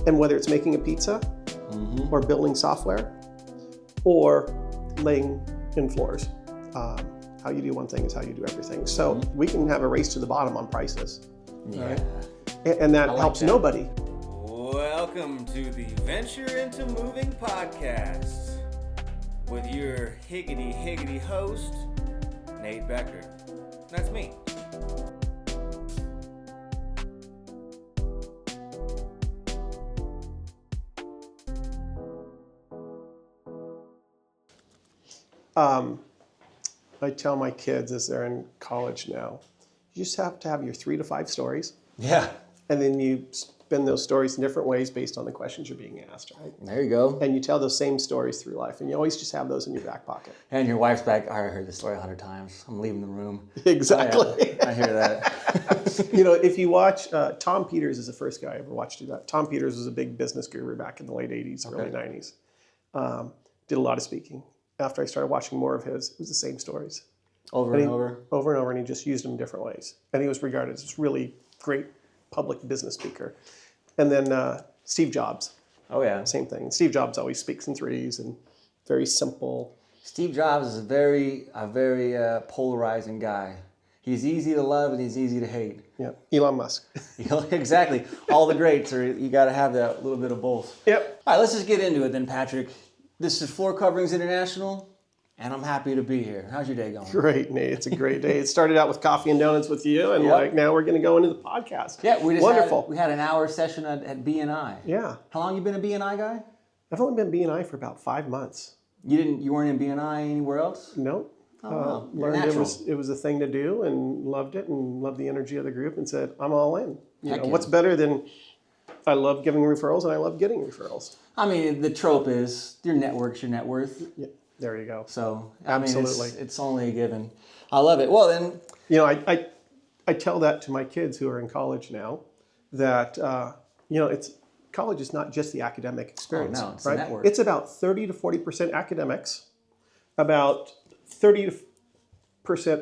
And whether it's making a pizza or building software or laying in floors, how you do one thing is how you do everything. So we can have a race to the bottom on prices. Yeah. Right? And that helps nobody. Welcome to the Venture into Moving podcast with your higgity host, Nate Becker. That's me. I tell my kids as they're in college now, you just have to have your 3 to 5 stories. Yeah. And then you spin those stories in different ways based on the questions you're being asked, right? There you go. And you tell those same stories through life, and you always just have those in your back pocket. And your wife's back, I heard this story 100 times. I'm leaving the room. Exactly. Oh, yeah. I hear that. You know, if you watch, Tom Peters is the first guy I ever watched do that. Tom Peters was a big business guru back in the late 80s, early 90s. Did a lot of speaking. After I started watching more of his, it was the same stories. Over and over, and he just used them in different ways. And he was regarded as this really great public business speaker. And then Steve Jobs. Oh, yeah. Same thing. Steve Jobs always speaks in threes and very simple. Steve Jobs is a very polarizing guy. He's easy to love and he's easy to hate. Yeah, Elon Musk. Exactly. All the greats, you got to have that little bit of both. Yep. All right, let's just get into it then, Patrick. This is Floor Coverings International, and I'm happy to be here. How's your day going? Great, Nate. It's a great day. It started out with coffee and donuts with you, and now we're going to go into the podcast. Yeah, Wonderful. We had an hour session at BNI. Yeah. How long you been a BNI guy? I've only been BNI for about 5 months. You weren't in BNI anywhere else? Nope. Oh, wow. Learned it was a thing to do and loved it and loved the energy of the group and said, I'm all in. What's better than I love giving referrals and I love getting referrals. I mean, the trope is your network's your net worth. Yeah, there you go. So, absolutely, it's only a given. I love it. Well, then, I tell that to my kids who are in college now, that college is not just the academic experience. Oh, no, it's right? a network. It's about 30 to 40% academics, about 30%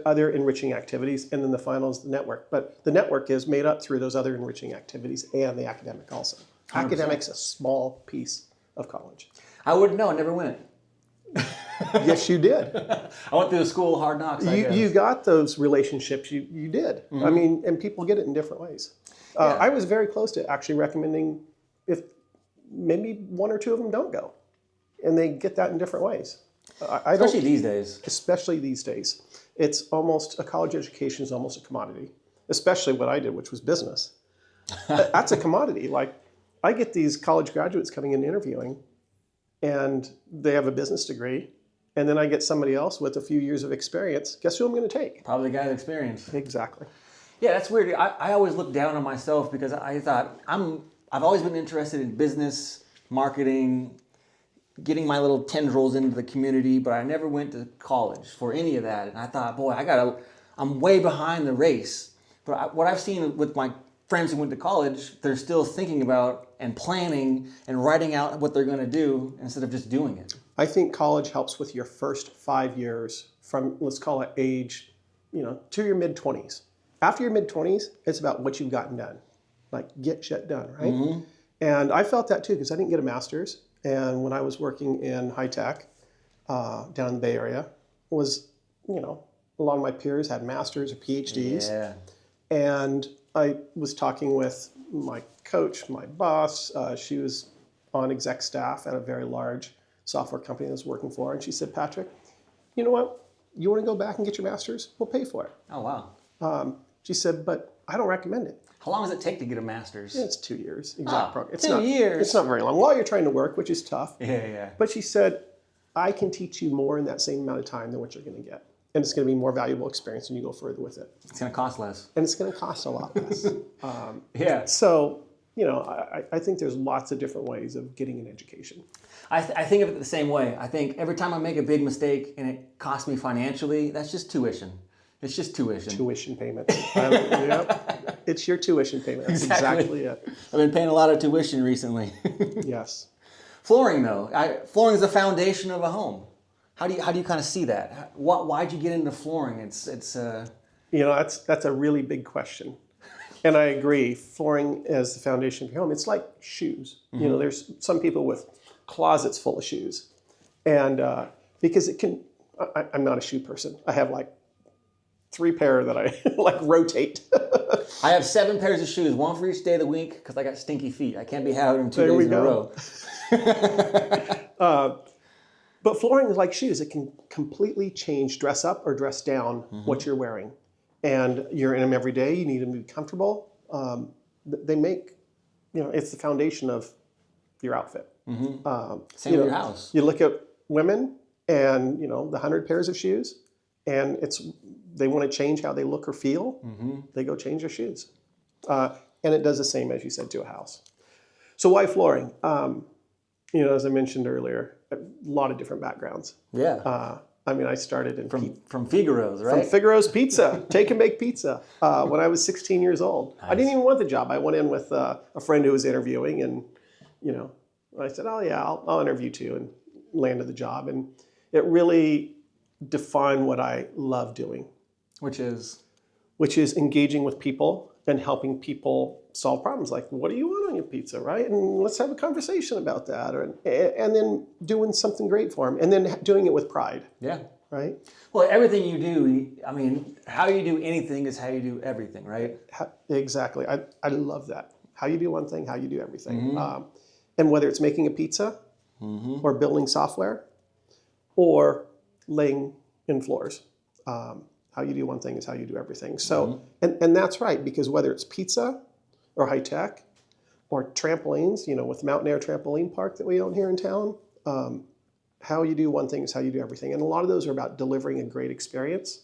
other enriching activities, and then the final is the network. But the network is made up through those other enriching activities and the academic also. 100%. Academics a small piece of college. I wouldn't know. I never went. Yes, you did. I went through the school of hard knocks. You got those relationships. You did. Mm-hmm. I mean, and people get it in different ways. I was very close to actually recommending if maybe 1 or 2 of them don't go, and they get that in different ways. Especially these days. Especially these days. It's almost, a college education is almost a commodity, especially what I did, which was business. That's a commodity. Like, I get these college graduates coming in interviewing, and they have a business degree, and then I get somebody else with a few years of experience. Guess who I'm going to take? Probably the guy with experience. Exactly. Yeah, that's weird. I always look down on myself because I thought I've always been interested in business, marketing, getting my little tendrils into the community, but I never went to college for any of that. And I thought, boy, I'm way behind the race. But what I've seen with my friends who went to college, they're still thinking about and planning and writing out what they're going to do instead of just doing it. I think college helps with your first 5 years from, let's call it age, to your mid-20s. After your mid-20s, it's about what you've gotten done. Like, get shit done, right? Mm-hmm. And I felt that too, because I didn't get a master's. And when I was working in high tech down in the Bay Area, was, a lot of my peers had masters or PhDs. Yeah. And I was talking with my coach, my boss. She was on exec staff at a very large software company I was working for. And she said, Patrick, you know what? You want to go back and get your master's? We'll pay for it. Oh, wow. She said, but I don't recommend it. How long does it take to get a master's? It's 2 years. Program. It's 2 years. It's not very long. While you're trying to work, which is tough. Yeah. But she said, I can teach you more in that same amount of time than what you're going to get. And it's going to be more valuable experience when you go further with it. It's going to cost less. And it's going to cost a lot less. Yeah. So, I think there's lots of different ways of getting an education. I think of it the same way. I think every time I make a big mistake and it costs me financially, that's just tuition. It's just tuition. Tuition payment. Yep. It's your tuition payment. That's exactly it. I've been paying a lot of tuition recently. Yes. Flooring, though. Flooring is the foundation of a home. How do you kind of see that? Why'd you get into flooring? That's a really big question. And I agree. Flooring as the foundation of your home, it's like shoes. You know, there's some people with closets full of shoes. And because it can, I'm not a shoe person. I have like 3 pair that I like rotate. I have 7 pairs of shoes, 1 for each day of the week, because I got stinky feet. I can't be having them 2 There days we in a go. row. But flooring is like shoes. It can completely change, dress up or dress down what you're wearing. And you're in them every day. You need them to be comfortable. They make, you know, it's the foundation of your outfit. Same with you know, your house. You look at women and, you know, the 100 pairs of shoes, and they want to change how they look or feel. They go change their shoes. And it does the same, as you said, to a house. So why flooring? You know, as I mentioned earlier, a lot of different backgrounds. Yeah. I mean, I started in From Figaro's, right? from Figaro's Pizza, take and bake pizza, when I was 16 years old. I didn't even want the job. I went in with a friend who was interviewing, and, you know, I said, oh yeah, I'll interview too, and landed the job. And it really defined what I love doing, Which is? which is engaging with people and helping people solve problems. Like, what do you want on your pizza, right? And let's have a conversation about that. And then doing something great for them, and then doing it with pride, Yeah. right? Well, everything you do, I mean, how you do anything is how you do everything, right? Exactly. I love that. How you do one thing, how you do everything. And whether it's making a pizza or building software or laying in floors, how you do one thing is how you do everything. So, and that's right, because whether it's pizza or high tech or trampolines, you know, with Mountain Air Trampoline Park that we own here in town, how you do one thing is how you do everything. And a lot of those are about delivering a great experience,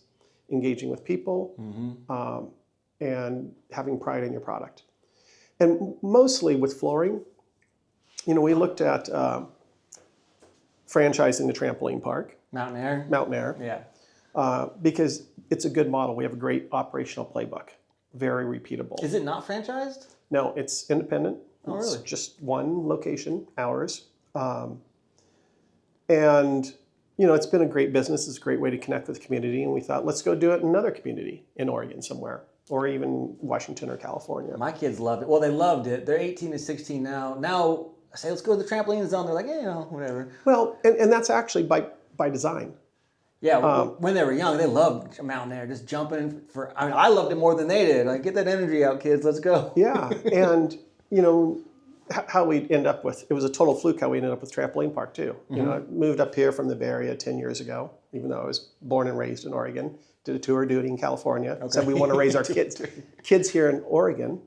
engaging with people, and having pride in your product. And mostly with flooring, you know, we looked at franchising the trampoline park, Mountain Air? Mountain Air, Yeah. because it's a good model. We have a great operational playbook, very repeatable. Is it not franchised? No, it's independent. Oh, It's really? just one location, ours. And, you know, it's been a great business. It's a great way to connect with the community. And we thought, let's go do it in another community in Oregon somewhere, or even Washington or California. My kids loved it. Well, they loved it. They're 18 to 16 now. Now, I say, let's go to the trampoline zone. They're like, yeah, you know, whatever. Well, and that's actually by design. Yeah, when they were young, they loved Mountain Air, just jumping for. I mean, I loved it more than they did. Like, get that energy out, kids. Let's go. Yeah, and you know how we end up with, it was a total fluke how we ended up with trampoline park too. You know, I moved up here from the Bay Area 10 years ago, even though I was born and raised in Oregon. Did a tour of duty in California. Said we want to raise our kids here in Oregon,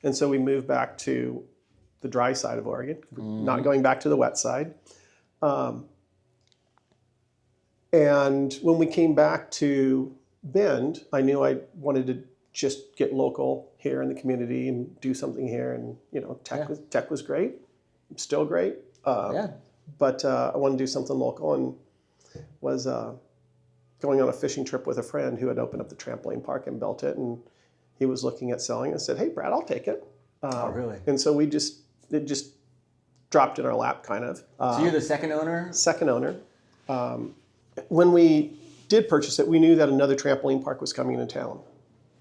and so we moved back to the dry side of Oregon, not going back to the wet side. And when we came back to Bend, I knew I wanted to just get local here in the community and do something here. And, you know, tech was great, still great. But I wanted to do something local, and was going on a fishing trip with a friend who had opened up the trampoline park and built it. And he was looking at selling it and said, hey, Brad, I'll take it. Oh, really? And so it just dropped in our lap, kind of. So you're the second owner? Second owner. When we did purchase it, we knew that another trampoline park was coming into town.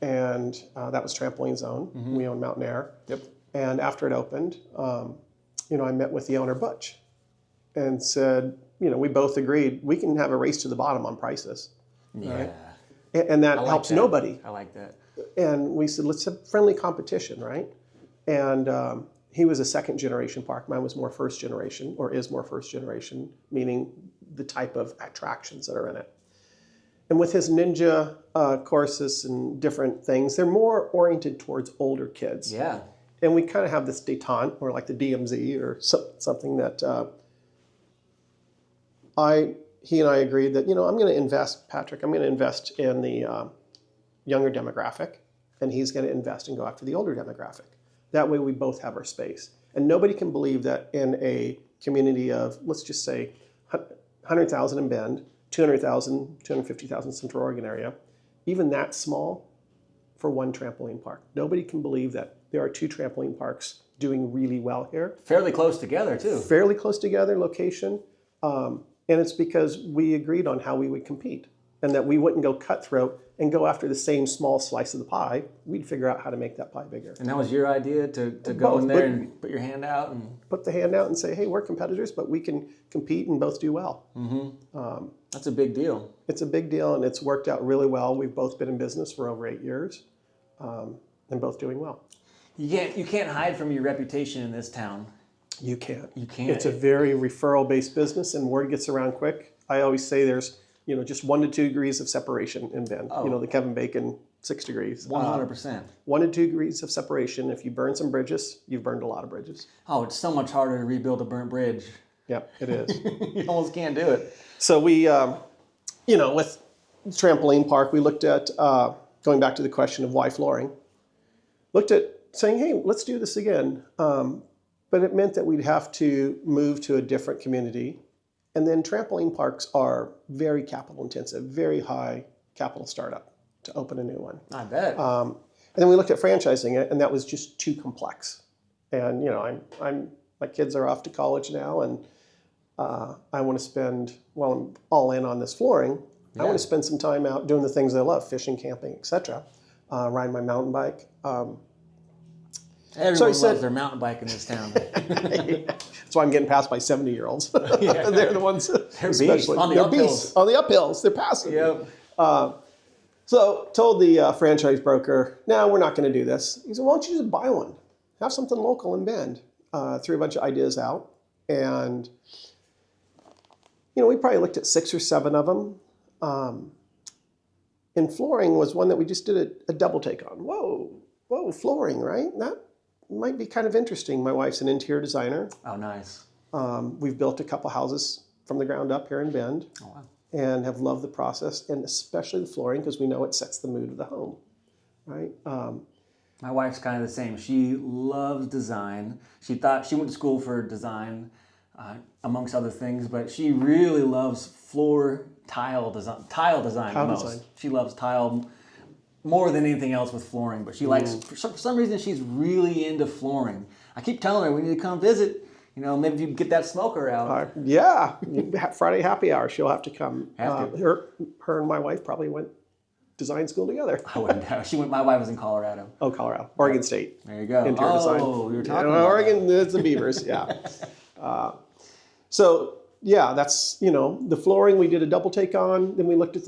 And that was Trampoline Zone. We own Mountain Air. Yep. And after it opened, you know, I met with the owner, Butch, and said, you know, we both agreed we can have a race to the bottom on prices. Yeah. Right? And that helps nobody. I like that. And we said, let's have friendly competition, right? And he was a second generation park. Mine was more first generation, or is more first generation, meaning the type of attractions that are in it. And with his ninja courses and different things, they're more oriented towards older kids. Yeah. And we kind of have this detente, or like the DMZ, or something that he and I agreed that, you know, I'm going to invest, Patrick, I'm going to invest in the younger demographic, and he's going to invest and go after the older demographic. That way we both have our space. And nobody can believe that in a community of, let's just say, 100,000 in Bend, 200,000, 250,000 Central Oregon area, even that small for one trampoline park. Nobody can believe that there are 2 trampoline parks doing really well here. Fairly close together, too. Fairly close together location. And it's because we agreed on how we would compete. and that we wouldn't go cutthroat and go after the same small slice of the pie. We'd figure out how to make that pie bigger. And that was your idea to go in there and put your hand out and put the hand out and say, hey, we're competitors, but we can compete and both do well. That's a big deal. It's a big deal, and it's worked out really well. We've both been in business for over 8 years, and both doing well. You can't hide from your reputation in this town. You can't. You can't. It's a very referral-based business, and word gets around quick. I always say there's, just 1 to 2 degrees of separation in Bend. Oh. The Kevin Bacon 6 degrees. 100%. 1 to 2 degrees of separation. If you burn some bridges, you've burned a lot of bridges. Oh, it's so much harder to rebuild a burnt bridge. Yep, it is. You almost can't do it. So we, with trampoline park, we looked at, going back to the question of why flooring, looked at saying, hey, let's do this again. But it meant that we'd have to move to a different community. And then trampoline parks are very capital intensive, very high capital startup to open a new one. I bet. And then we looked at franchising it, and that was just too complex. And my kids are off to college now, and I want to spend, while I'm all in on this flooring, I want to spend some time out doing the things I love, fishing, camping, etc. Riding my mountain bike. Everyone loves their mountain bike in this town. That's why I'm getting passed by 70-year-olds. They're the ones, They're especially. beasts on the They're uphills. beasts on the uphills. They're passing. Yep. So told the franchise broker, no, we're not going to do this. He said, why don't you just buy one? Have something local in Bend. Threw a bunch of ideas out. And, we probably looked at 6 or 7 of them. And flooring was one that we just did a double take on. Whoa, flooring, right? That might be kind of interesting. My wife's an interior designer. Oh, nice. We've built a couple houses from the ground up here in Bend. Oh, wow. And have loved the process, and especially the flooring, because we know it sets the mood of the home, right? My wife's kind of the same. She loves design. She went to school for design, amongst other things, but she really loves tile design most. Design. She loves tile more than anything else with flooring, but she likes, for some reason, she's really into flooring. I keep telling her, we need to come visit. Maybe if you get that smoker out. Yeah, Friday happy hour, she'll have to come. Have to. Her and my wife probably went design school together. I wouldn't know. My wife was in Colorado. Oh, Colorado. Oregon State. There you go. Interior design. Oh, you were talking about Oregon, it's the Beavers, yeah. That's, the flooring we did a double take on. Then we looked at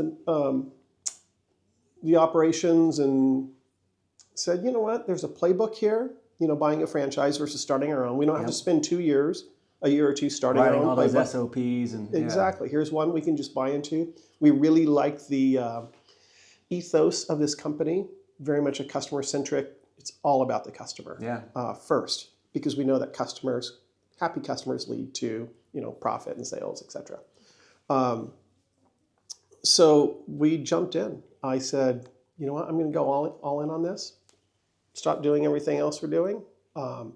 the operations and said, you know what, there's a playbook here. Buying a franchise versus starting our own. We don't have to spend a year or two starting our own all those playbook. SOPs and Exactly. Here's one we can just buy into. We really like the ethos of this company. Very much a customer-centric. It's all about the customer first, because we know that happy customers lead to profit and sales, etc. So we jumped in. I said, you know what, I'm going to go all in on this. Stop doing everything else we're doing, and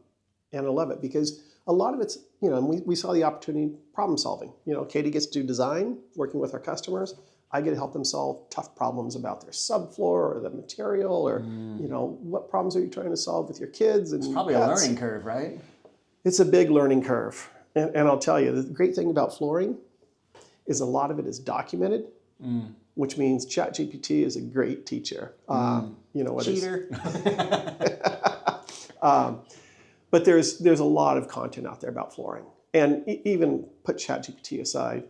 I love it because a lot of it's, we saw the opportunity problem solving. Katie gets to do design, working with our customers. I get to help them solve tough problems about their subfloor or the material or, what problems are you trying to solve with your kids? And it's probably a learning curve, right? It's a big learning curve. And I'll tell you, the great thing about flooring is a lot of it is documented. Which means ChatGPT is a great teacher. Cheater. But there's a lot of content out there about flooring. And even put ChatGPT aside,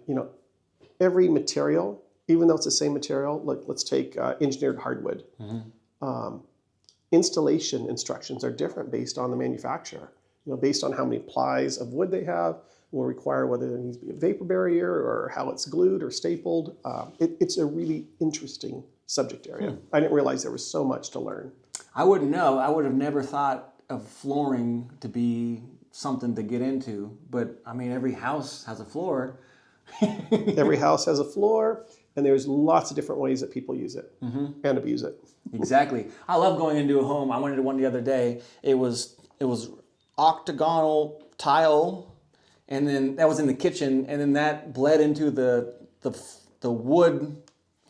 every material, even though it's the same material, let's take engineered hardwood. Installation instructions are different based on the manufacturer. Based on how many plies of wood they have, will require whether there needs to be a vapor barrier or how it's glued or stapled. It's a really interesting subject area. I didn't realize there was so much to learn. I wouldn't know. I would have never thought of flooring to be something to get into. But, every house has a floor. Every house has a floor, and there's lots of different ways that people use it and abuse it. Exactly. I love going into a home. I went into one the other day. It was octagonal tile, and then that was in the kitchen, and then that bled into the wood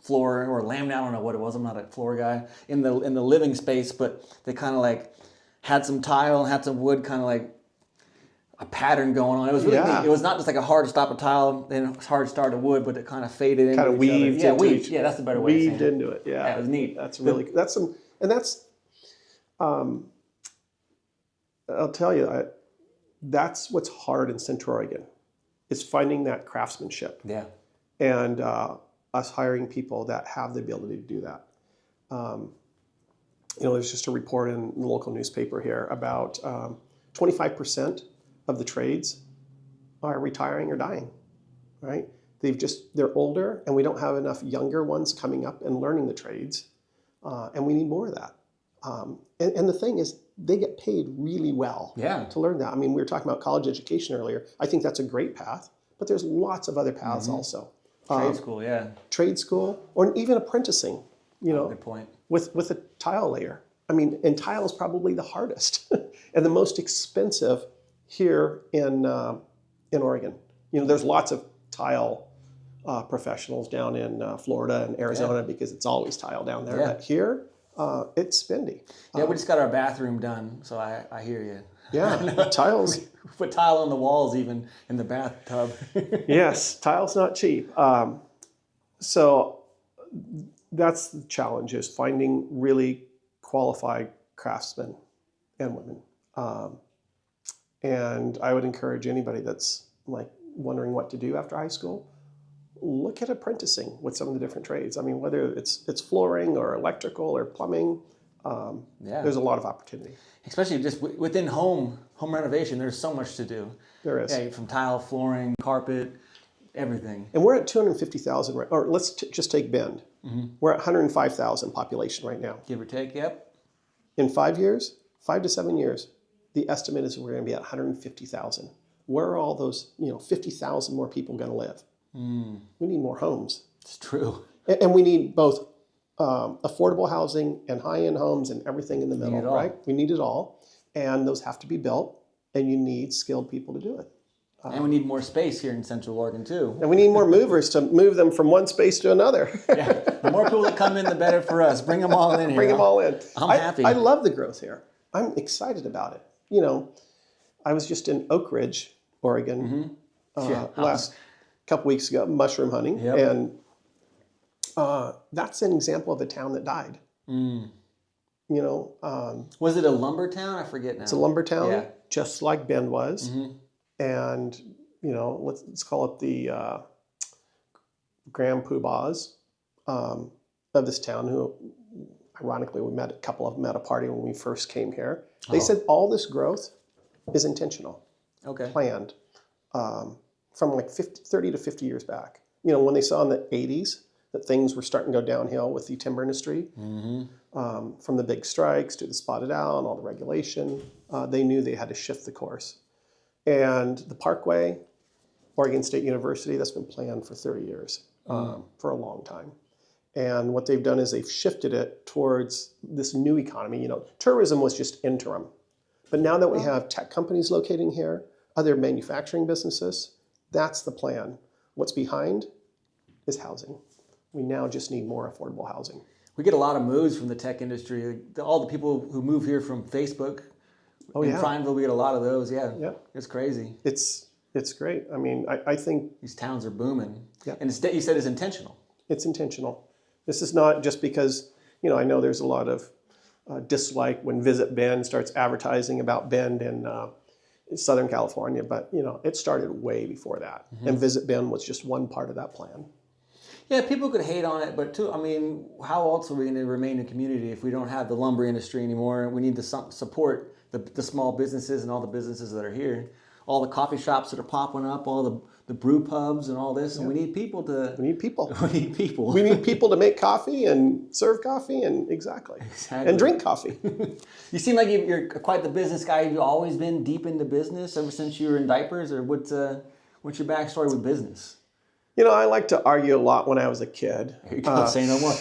floor or laminate. I don't know what it was. I'm not a floor guy in the living space, but they kind of like had some tile and had some wood kind of like a pattern going on. It was really neat. It was not just like a hard stop of tile, then a hard start of wood, but it kind of faded into kind of weaved. Yeah, weaved. Yeah, that's the better way to say it. Weaved into it. Yeah, it was neat. That's really I'll tell you, that's what's hard in Central Oregon, is finding that craftsmanship. Yeah. And us hiring people that have the ability to do that. There's just a report in the local newspaper here about 25% of the trades are retiring or dying, right? They're older, and we don't have enough younger ones coming up and learning the trades, and we need more of that. And the thing is, they get paid really well to learn that. I mean, we were talking about college education earlier. I think that's a great path, but there's lots of other paths also. Trade school, Trade school, or even apprenticing, good point. with a tile layer. I mean, and tile is probably the hardest and the most expensive here in Oregon. There's lots of tile professionals down in Florida and Arizona because it's always tile down there. But here, it's spendy. Yeah, we just got our bathroom done, so I hear you. Yeah, tiles. We put tile on the walls even in the bathtub. Yes, tile's not cheap. So that's the challenge, is finding really qualified craftsmen and women. And I would encourage anybody that's like wondering what to do after high school, look at apprenticing with some of the different trades. I mean, whether it's flooring or electrical or plumbing, there's a lot of opportunity. Especially just within home renovation, there's so much to do. There is. Yeah, from tile, flooring, carpet, everything. And we're at 250,000, or let's just take Bend. We're at 105,000 population right now. Give or take, yep. In 5 years, 5 to 7 years, the estimate is we're going to be at 150,000. Where are all those, 50,000 more people going to live? We need more homes. It's true. And we need both affordable housing and high-end homes and everything in the middle, right? We need it all. And those have to be built, and you need skilled people to do it. And we need more space here in Central Oregon, too. And we need more movers to move them from one space to another. Yeah. The more people that come in, the better for us. Bring them all in here. Bring them all in. I'm happy. I love the growth here. I'm excited about it. I was just in Oak Ridge, Oregon, last couple weeks ago, mushroom hunting. Yep. And that's an example of a town that died. Was it a lumber town? I forget now. It's a lumber town, just like Bend was. And, let's call it the grand poobahs of this town, who, ironically, a couple of them at a party when we first came here. They said all this growth is intentional, planned, from like 30 to 50 years back. When they saw in the 80s that things were starting to go downhill with the timber industry, from the big strikes to the spotted owl and all the regulation, they knew they had to shift the course. And the Parkway, Oregon State University, that's been planned for 30 years, for a long time. And what they've done is they've shifted it towards this new economy. Tourism was just interim. But now that we have tech companies locating here, other manufacturing businesses, that's the plan. What's behind is housing. We now just need more affordable housing. We get a lot of moves from the tech industry. All the people who move here from Facebook. In Prineville, we get a lot of those. Yeah. It's crazy. It's great. I mean, I think these towns are booming. Yeah. And you said it's intentional. It's intentional. This is not just because, I know there's a lot of dislike when Visit Bend starts advertising about Bend in Southern California, but it started way before that. And Visit Bend was just one part of that plan. Yeah, people could hate on it, but too, I mean, how else are we going to remain a community if we don't have the lumber industry anymore? We need to support the small businesses and all the businesses that are here, all the coffee shops that are popping up, all the brew pubs and all this, and we need people to... We need people. We need people. We need people to make coffee and serve coffee and exactly. And drink coffee. You seem like you're quite the business guy. Have you always been deep into business ever since you were in diapers, or what's your backstory with business? I like to argue a lot when I was a kid. You can't say no more.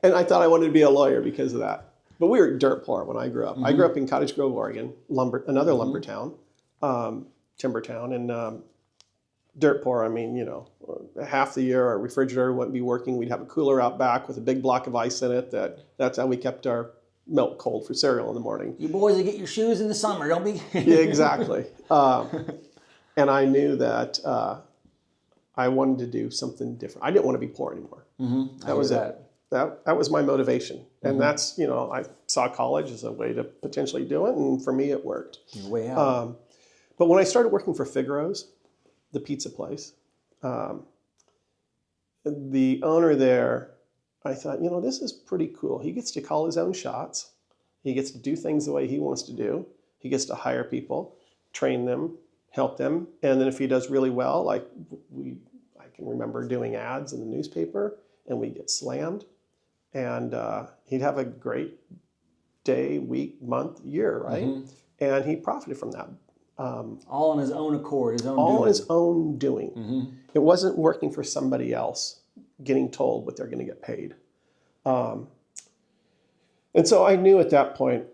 And I thought I wanted to be a lawyer because of that. But we were dirt poor when I grew up. I grew up in Cottage Grove, Oregon, another lumber town, timber town, and dirt poor. I mean, half the year our refrigerator wouldn't be working. We'd have a cooler out back with a big block of ice in it. That's how we kept our milk cold for cereal in the morning. You boys will get your shoes in the summer. Don't be. Yeah, exactly. And I knew that I wanted to do something different. I didn't want to be poor anymore. That was it. That was my motivation. And that's, I saw college as a way to potentially do it. And for me, it worked. You're way out. But when I started working for Figaro's, the pizza place, the owner there, I thought, this is pretty cool. He gets to call his own shots. He gets to do things the way he wants to do. He gets to hire people, train them, help them. And then if he does really well, I can remember doing ads in the newspaper and we'd get slammed. And he'd have a great day, week, month, year, right? And he profited from that. All on his own accord, his own all doing. his own doing. It wasn't working for somebody else, getting told what they're going to get paid. And so I knew at that point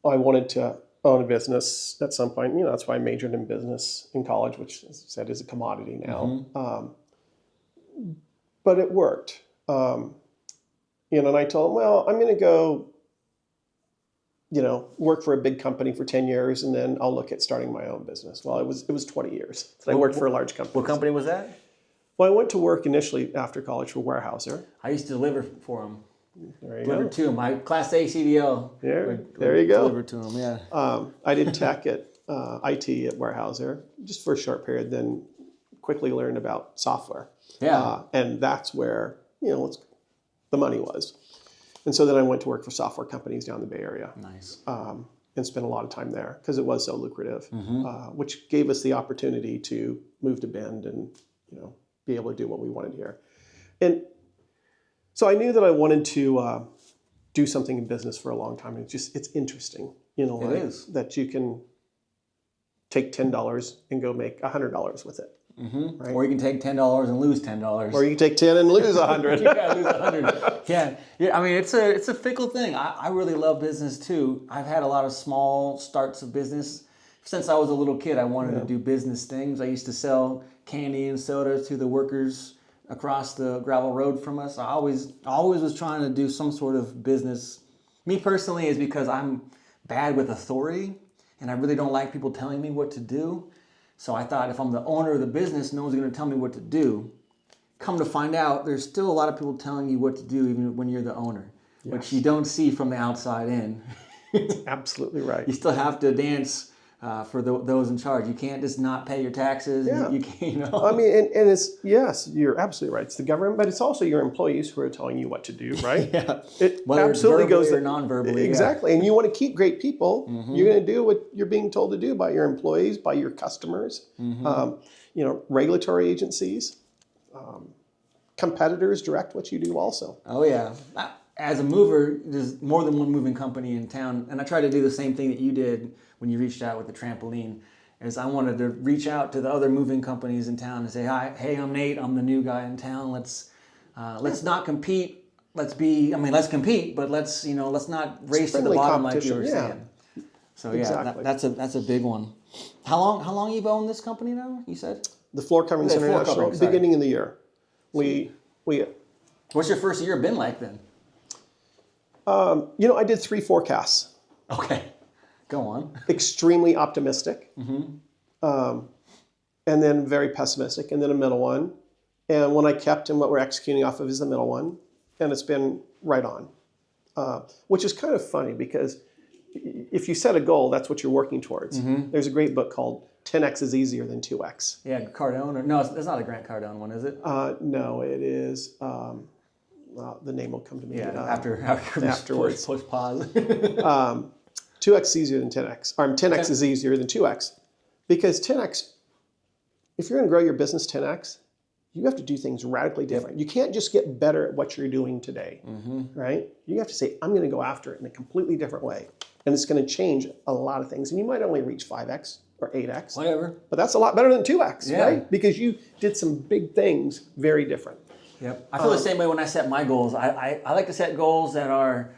I wanted to own a business at some point. That's why I majored in business in college, which, as I said, is a commodity now. But it worked. And I told him, well, I'm going to go work for a big company for 10 years, and then I'll look at starting my own business. Well, it was 20 years that I worked for a large company. What company was that? Well, I went to work initially after college for Weyerhaeuser. I used to deliver for him. There you Delivered go. to him. My Class A CDL. There you go. Delivered to him, yeah. I did tech at IT at Weyerhaeuser just for a short period, then quickly learned about software. Yeah. And that's where, the money was. And so then I went to work for software companies down in the Bay Area. Nice. And spent a lot of time there because it was so lucrative, which gave us the opportunity to move to Bend and, be able to do what we wanted here. And so I knew that I wanted to do something in business for a long time. It's interesting, It is. that you can take $10 and go make $100 with it. Right? Or you can take $10 and lose $10. Or you can take 10 and lose 100. Yeah, lose 100. Yeah. I mean, it's a fickle thing. I really love business too. I've had a lot of small starts of business. Since I was a little kid, I wanted to do business things. I used to sell candy and soda to the workers across the gravel road from us. I always was trying to do some sort of business. Me personally is because I'm bad with authority and I really don't like people telling me what to do. So I thought if I'm the owner of the business, no one's going to tell me what to do. Come to find out, there's still a lot of people telling you what to do even when you're the owner, which you don't see from the outside in. Absolutely right. You still have to dance for those in charge. You can't just not pay your taxes. Yeah. You can't, I mean, and it's, yes, you're absolutely right. It's the government, but it's also your employees who are telling you what to do, right? Yeah. It Whether absolutely it's verbally goes or non-verbally. Exactly. And you want to keep great people. You're going to do what you're being told to do by your employees, by your customers, regulatory agencies, competitors direct what you do also. Oh, yeah. As a mover, there's more than one moving company in town, and I try to do the same thing that you did when you reached out with the trampoline. Is I wanted to reach out to the other moving companies in town and say, "Hi, hey, I'm Nate. I'm the new guy in town. Let's not compete. Let's compete, but let's not race to the bottom like you were saying." So exactly. that's a big one. How long you've owned this company now? You said The Floor Coverings International, beginning of the year. What's your first year been like then? I did 3 forecasts. Okay, go on. Extremely optimistic, and then very pessimistic, and then a middle one. And what I kept and what we're executing off of is the middle one, and it's been right on, which is kind of funny because if you set a goal, that's what you're working towards. There's a great book called 10x is easier than 2x. Yeah, Cardone. No, it's not a Grant Cardone one, is it? No, it is. The name will come to me. Yeah, afterwards. Push pause. 2x is easier than 10x. Or 10x is easier than 2x. Because 10x, if you're going to grow your business 10x, you have to do things radically different. You can't just get better at what you're doing today, right? You have to say, I'm going to go after it in a completely different way. And it's going to change a lot of things. And you might only reach 5x or 8x. Whatever. But that's a lot better than 2x, right? Because you did some big things very different. Yep. I feel the same way when I set my goals. I like to set goals that are,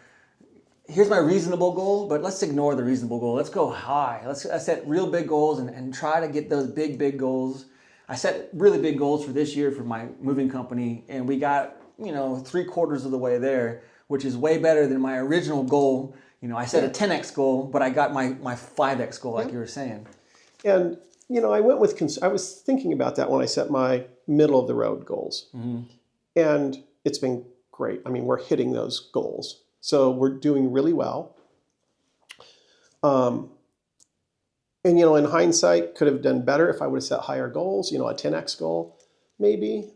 here's my reasonable goal, but let's ignore the reasonable goal. Let's go high. I set real big goals and try to get those big goals. I set really big goals for this year for my moving company, and we got, 3/4 of the way there, which is way better than my original goal, I set a 10x goal, but I got my 5x goal, like you were saying. And, I went with, I was thinking about that when I set my middle of the road goals. And it's been great. I mean, we're hitting those goals. So we're doing really well. And, in hindsight, could have done better if I would have set higher goals, a 10x goal, maybe.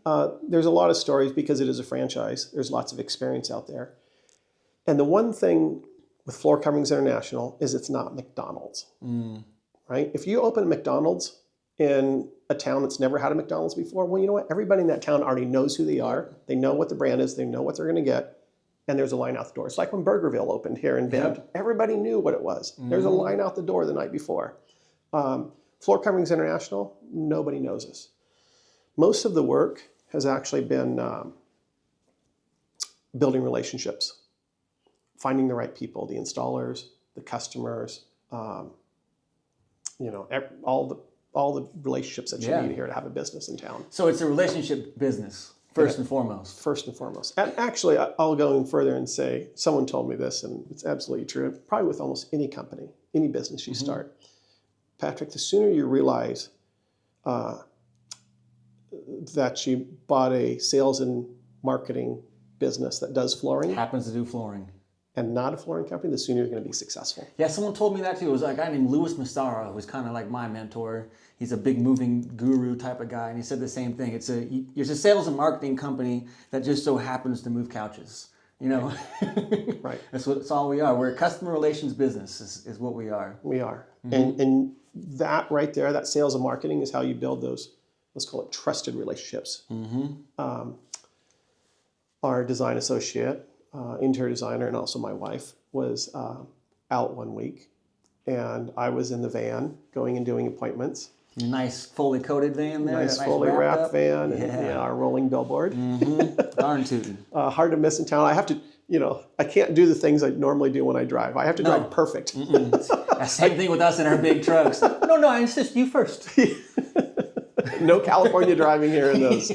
There's a lot of stories because it is a franchise. There's lots of experience out there. And the one thing with Floor Coverings International is it's not McDonald's, right? If you open a McDonald's in a town that's never had a McDonald's before, well, you know what? Everybody in that town already knows who they are. They know what the brand is. They know what they're going to get. And there's a line out the door. It's like when Burgerville opened here in Bend. Yep. Everybody knew what it was. There's a line out the door the night before. Floor Coverings International, nobody knows us. Most of the work has actually been building relationships, finding the right people, the installers, the customers, all the relationships that you need here to have a business in town. So it's a relationship business, first and foremost. First and foremost. And actually, I'll go in further and say, someone told me this, and it's absolutely true, probably with almost any company, any business you start. Patrick, the sooner you realize that you bought a sales and marketing business that does flooring. Happens to do flooring. And not a flooring company, the sooner you're going to be successful. Yeah, someone told me that too. It was a guy named Louis Massaro, who's kind of like my mentor. He's a big moving guru type of guy, and he said the same thing. It's a sales and marketing company that just so happens to move couches. Right. That's all we are. We're a customer relations business is what we are. We are. And that right there, that sales and marketing is how you build those, let's call it trusted relationships. Our design associate, interior designer, and also my wife was out one week, and I was in the van going and doing appointments. Nice fully coated van there. Nice fully wrapped van, and our rolling billboard. Darn tootin'. Hard to miss in town. I have to, I can't do the things I normally do when I drive. I have to drive perfect. Same thing with us in our big trucks. No, I insist, you first. No California driving here in those.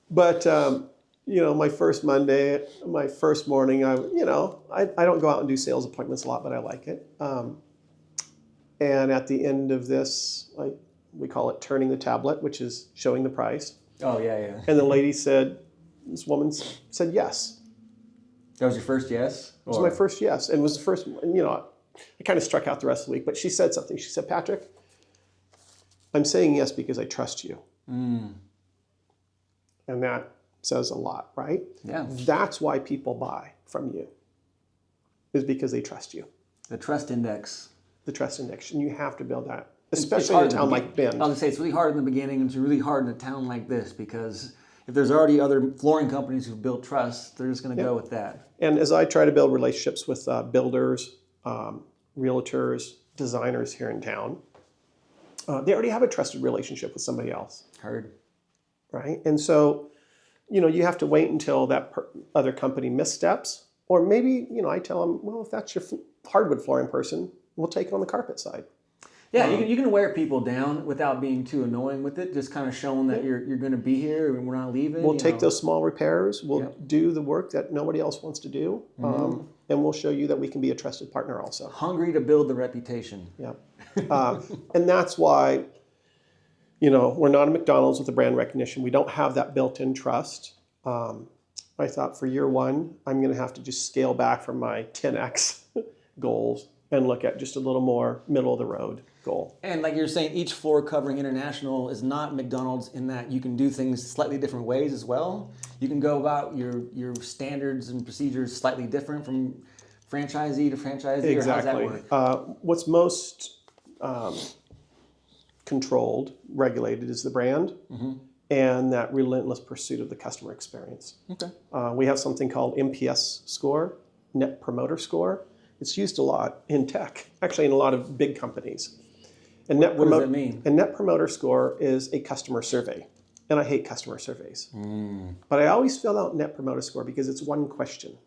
My first Monday, my first morning, I don't go out and do sales appointments a lot, but I like it. And at the end of this, we call it turning the tablet, which is showing the price. Oh, yeah. And the lady this woman said yes. That was your first yes? It was my first yes. And it was the first, I kind of struck out the rest of the week, but she said something. She said, Patrick, I'm saying yes because I trust you. And that says a lot, right? Yeah. That's why people buy from you, is because they trust you. The trust index. The trust index. And you have to build that, especially in a town like Bend. I was going to say, it's really hard in the beginning, and it's really hard in a town like this, because if there's already other flooring companies who've built trust, they're just going to go with that. And as I try to build relationships with builders, realtors, designers here in town, they already have a trusted relationship with somebody else. Heard. Right? And so, you have to wait until that other company missteps. Or maybe, I tell them, well, if that's your hardwood flooring person, we'll take it on the carpet side. Yeah, you can wear people down without being too annoying with it, just kind of showing that you're going to be here and we're not leaving. We'll take those small repairs. We'll do the work that nobody else wants to do. And we'll show you that we can be a trusted partner also. Hungry to build the reputation. Yeah. And that's why, we're not a McDonald's with the brand recognition. We don't have that built-in trust. I thought for year one, I'm going to have to just scale back from my 10x goals and look at just a little more middle of the road goal. And like you're saying, each Floor Covering International is not McDonald's in that you can do things slightly different ways as well. You can go about your standards and procedures slightly different from franchisee to franchisee. Exactly. Or how does that work? What's most controlled, regulated is the brand and that relentless pursuit of the customer experience. Okay. We have something called NPS score, Net Promoter Score. It's used a lot in tech, actually in a lot of big companies. And what does that mean? A Net Promoter Score is a customer survey. And I hate customer surveys. But I always fill out Net Promoter Score because it's one question.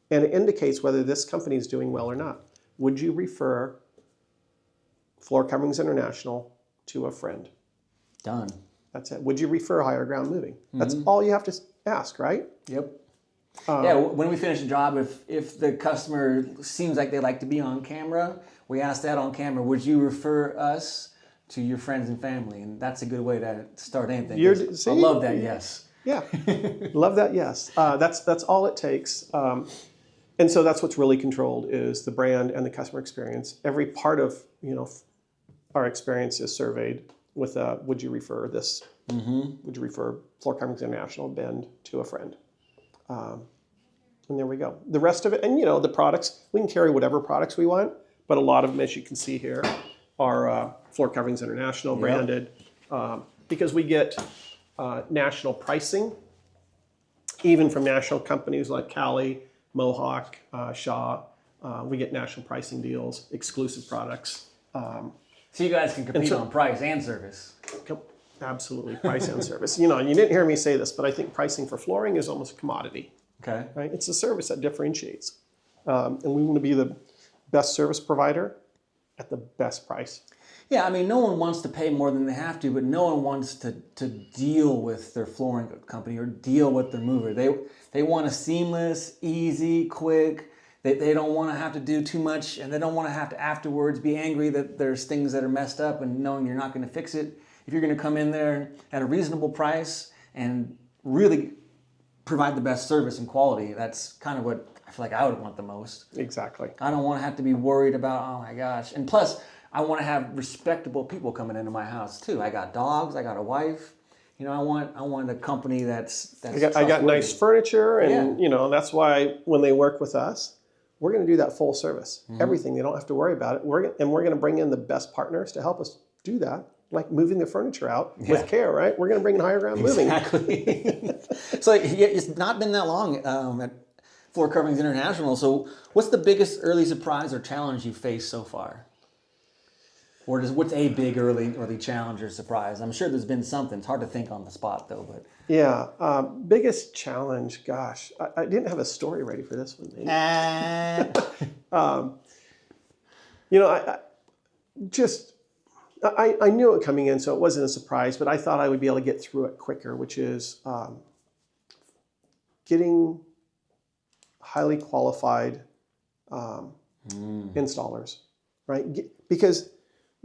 And it indicates whether this company is doing well or not. Would you refer Floor Coverings International to a friend? Done. That's it. Would you refer Higher Ground Moving? That's all you have to ask, right? Yep. Yeah, when we finish a job, if the customer seems like they like to be on camera, we ask that on camera. Would you refer us to your friends and family? And that's a good way to start anything. I love that. Yes. Yeah, love that. Yes, that's all it takes. And so that's what's really controlled is the brand and the customer experience. Every part of our experience is surveyed with would you refer this? Would you refer Floor Coverings International Bend to a friend? And there we go. The rest of it, and the products, we can carry whatever products we want, but a lot of them, as you can see here, are Floor Coverings International branded because we get national pricing, even from national companies like Cali, Mohawk, Shaw. We get national pricing deals, exclusive products. So you guys can compete on price and service. Absolutely, price and service. And you didn't hear me say this, but I think pricing for flooring is almost a commodity. Okay. Right? It's a service that differentiates. And we want to be the best service provider at the best price. Yeah, I mean, no one wants to pay more than they have to, but no one wants to deal with their flooring company or deal with their mover. They want a seamless, easy, quick. They don't want to have to do too much, and they don't want to have to afterwards be angry that there's things that are messed up and knowing you're not going to fix it. If you're going to come in there at a reasonable price and really provide the best service and quality, that's kind of what I feel like I would want the most. Exactly. I don't want to have to be worried about, oh my gosh. And plus, I want to have respectable people coming into my house too. I got dogs, I got a wife. I want a company that's I got nice furniture, and that's why when they work with us, we're going to do that full service. Everything. They don't have to worry about it. We're going to bring in the best partners to help us do that, like moving the furniture out with care, right? We're going to bring in higher ground moving. Exactly. So it's not been that long at Floor Coverings International. So what's the biggest early surprise or challenge you've faced so far? Or what's a big early challenge or surprise? I'm sure there's been something. It's hard to think on the spot though. But yeah, biggest challenge. Gosh, I didn't have a story ready for this one. I knew it coming in, so it wasn't a surprise. But I thought I would be able to get through it quicker, which is getting highly qualified installers, right? Because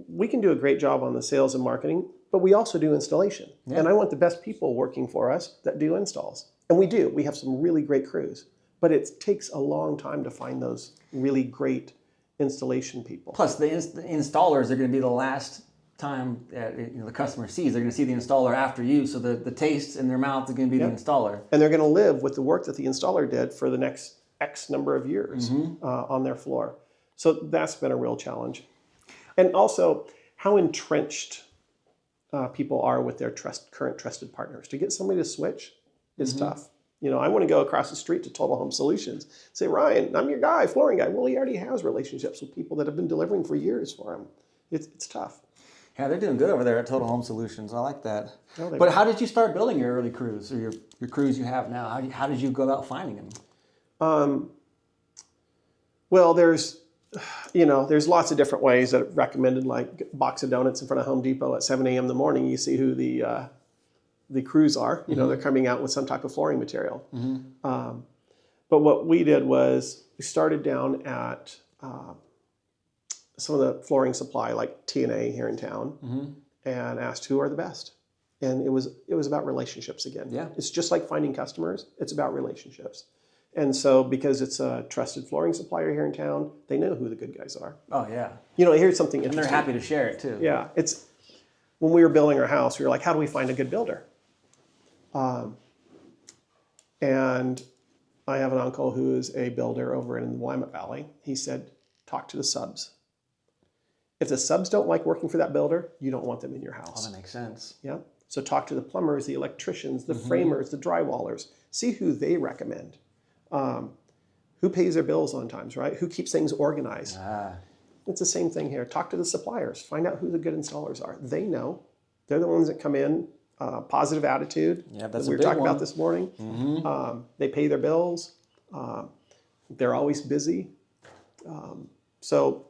we can do a great job on the sales and marketing, but we also do installation. Yeah. And I want the best people working for us that do installs. And we do. We have some really great crews. But it takes a long time to find those really great installation people. Plus, the installers are going to be the last time the customer sees. They're going to see the installer after you, so the taste in their mouth is going to be the installer. And they're going to live with the work that the installer did for the next X number of years on their floor. So that's been a real challenge. And also, how entrenched people are with their current trusted partners. To get somebody to switch is tough. I want to go across the street to Total Home Solutions, say, Ryan, I'm your guy, flooring guy. Well, he already has relationships with people that have been delivering for years for him. It's tough. Yeah, they're doing good over there at Total Home Solutions. I like that. Oh, but how did you start building your early crews or your crews you have now? How did you go about finding them? Well, there's lots of different ways that are recommended, like a box of donuts in front of Home Depot at 7 a.m. in the morning. You see who the crews are. They're coming out with some type of flooring material. But what we did was we started down at some of the flooring supply, like T&A here in town, and asked who are the best. And it was about relationships again. Yeah. It's just like finding customers. It's about relationships. And so because it's a trusted flooring supplier here in town, they know who the good guys are. Oh, yeah. Here's something interesting. And they're happy to share it, too. Yeah. When we were building our house, we were like, how do we find a good builder? And I have an uncle who is a builder over in the Willamette Valley. He said, talk to the subs. If the subs don't like working for that builder, you don't want them in your house. Oh, that makes sense. Yeah. So talk to the plumbers, the electricians, the framers, the drywallers. See who they recommend. Who pays their bills on times, right? Who keeps things organized? It's the same thing here. Talk to the suppliers. Find out who the good installers are. They know. They're the ones that come in. Positive attitude. Yeah, that's that we were talking about this morning. They pay their bills. They're always busy. So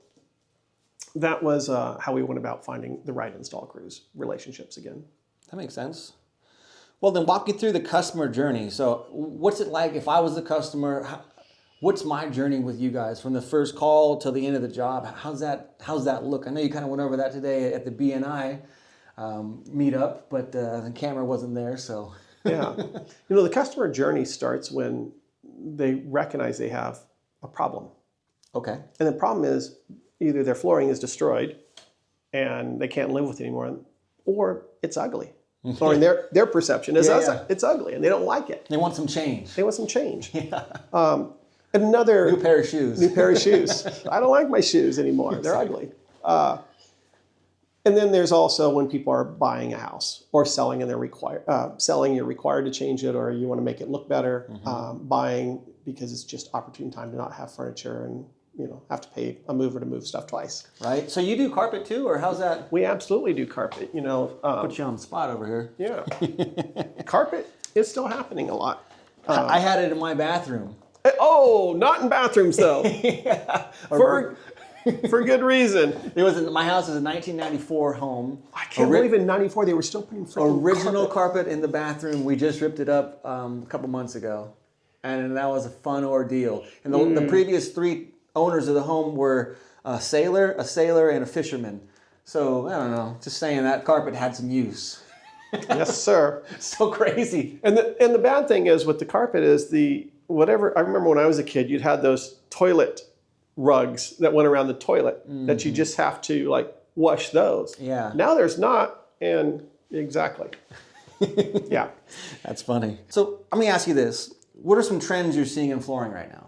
that was how we went about finding the right install crews. Relationships again. That makes sense. Well, then walk me through the customer journey. So what's it like if I was the customer? What's my journey with you guys from the first call till the end of the job? How's that look? I know you kind of went over that today at the BNI meetup, but the camera wasn't there, so. Yeah. The customer journey starts when they recognize they have a problem. Okay. And the problem is either their flooring is destroyed and they can't live with it anymore, or it's ugly. Or in their perception is it's ugly and they don't like it. They want some change. They want some change. Yeah. Another new pair of shoes. New pair of shoes. I don't like my shoes anymore. They're ugly. And then there's also when people are buying a house or selling and selling, you're required to change it or you want to make it look better. Buying because it's just opportune time to not have furniture and have to pay a mover to move stuff twice. Right. So you do carpet too, or how's that? We absolutely do carpet. Put you on the spot over here. Yeah. Carpet is still happening a lot. I had it in my bathroom. Oh, not in bathrooms though. Yeah. For good reason. My house is a 1994 home. I can't believe in '94 they were still putting original carpet in the bathroom. We just ripped it up a couple months ago, and that was a fun ordeal. And the previous 3 owners of the home were a sailor, and a fisherman. So I don't know. Just saying that carpet had some use. Yes, sir. So crazy. And the bad thing is with the carpet is whatever. I remember when I was a kid, you'd had those toilet rugs that went around the toilet that you just have to wash those. Yeah. Now there's not, and exactly. Yeah. That's funny. So let me ask you this: what are some trends you're seeing in flooring right now?